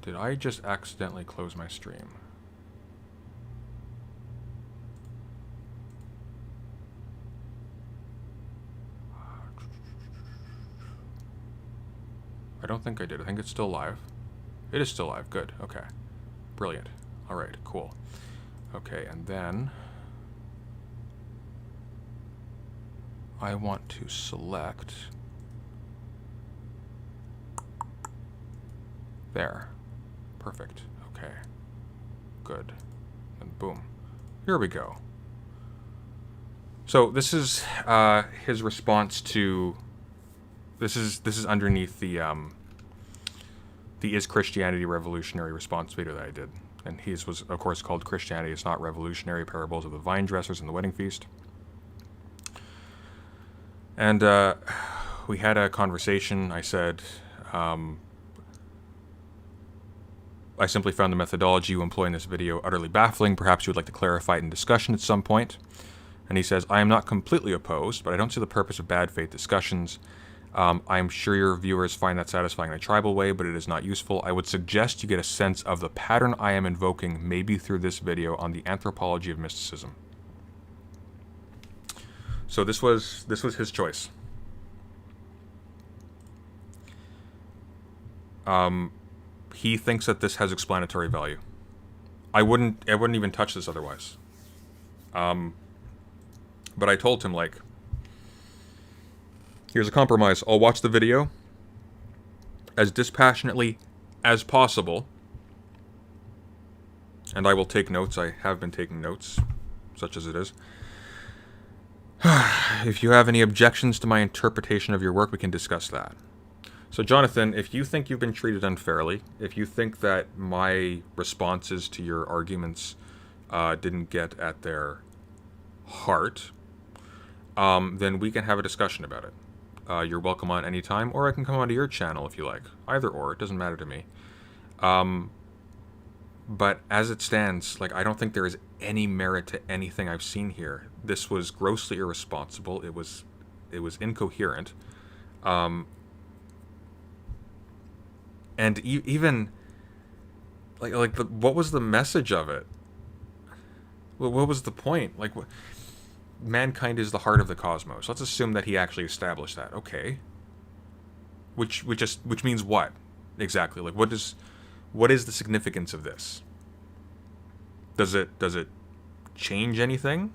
Did I just accidentally close my stream? I don't think I did. I think it's still live. It is still live. Good. Okay. Brilliant. All right. Cool. Okay, and then I want to select there. Perfect. Okay. Good. And boom. Here we go. So this is his response to this is underneath the Is Christianity Revolutionary response video that I did. And his was, of course, called Christianity Is Not Revolutionary, Parables of the Vine Dressers and the Wedding Feast. And we had a conversation. I said, I simply found the methodology you employ in this video utterly baffling. Perhaps you would like to clarify it in discussion at some point. And he says, I am not completely opposed, but I don't see the purpose of bad faith discussions. I am sure your viewers find that satisfying in a tribal way, but it is not useful. I would suggest you get a sense of the pattern I am invoking, maybe through this video on the Anthropology of Mysticism. So this was his choice. He thinks that this has explanatory value. I wouldn't even touch this otherwise. But I told him, like, here's a compromise. I'll watch the video as dispassionately as possible, and I will take notes. I have been taking notes, such as it is. If you have any objections to my interpretation of your work, we can discuss that. So, Jonathan, if you think you've been treated unfairly, if you think that my responses to your arguments didn't get at their heart, then we can have a discussion about it. You're welcome on any time, or I can come onto your channel if you like. Either or, it doesn't matter to me. But as it stands, like, I don't think there is any merit to anything I've seen here. This was grossly irresponsible. It was incoherent. And even what was the message of it? What was the point? Like, mankind is the heart of the cosmos. Let's assume that he actually established that. Okay. Which means what exactly? Like, what is the significance of this? Does it change anything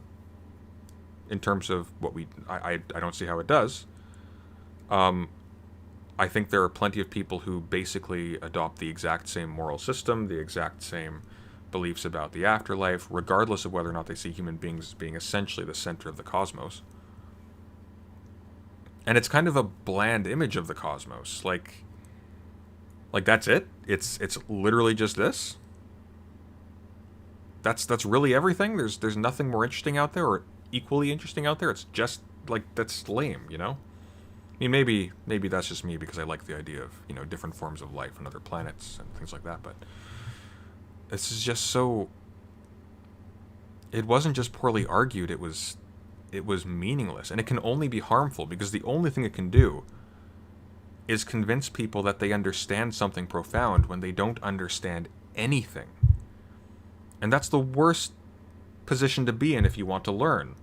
in terms of what I don't see how it does. I think there are plenty of people who basically adopt the exact same moral system, the exact same beliefs about the afterlife, regardless of whether or not they see human beings as being essentially the center of the cosmos. And it's kind of a bland image of the cosmos. Like that's it? It's literally just this? That's really everything? There's nothing more interesting out there or equally interesting out there? It's just like, that's lame, you know? I mean, maybe that's just me because I like the idea of, you know, different forms of life on other planets and things like that, but this is just so... It wasn't just poorly argued, it was meaningless, and it can only be harmful because the only thing it can do is convince people that they understand something profound when they don't understand anything. And that's the worst position to be in if you want to learn.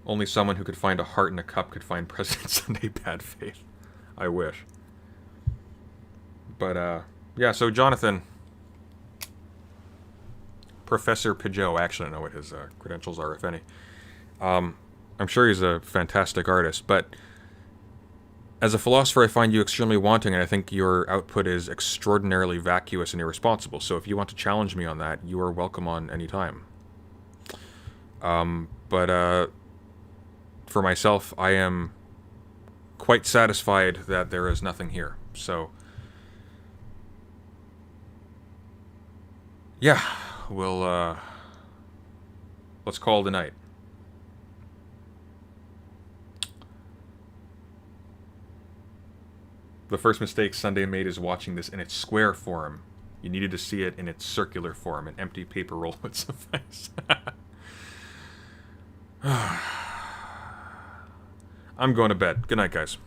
Only someone who could find a heart in a cup could find President Sunday bad faith. I wish. But, yeah, so Jonathan, Professor Pageau, I actually don't know what his credentials are, if any. I'm sure he's a fantastic artist, but as a philosopher, I find you extremely wanting, and I think your output is extraordinarily vacuous and irresponsible. So if you want to challenge me on that, you are welcome on any time. But for myself, I am quite satisfied that there is nothing here. So, yeah, we'll, let's call it a night. The first mistake Sunday made is watching this in its square form. You needed to see it in its circular form. An empty paper roll would suffice. I'm going to bed. Good night, guys.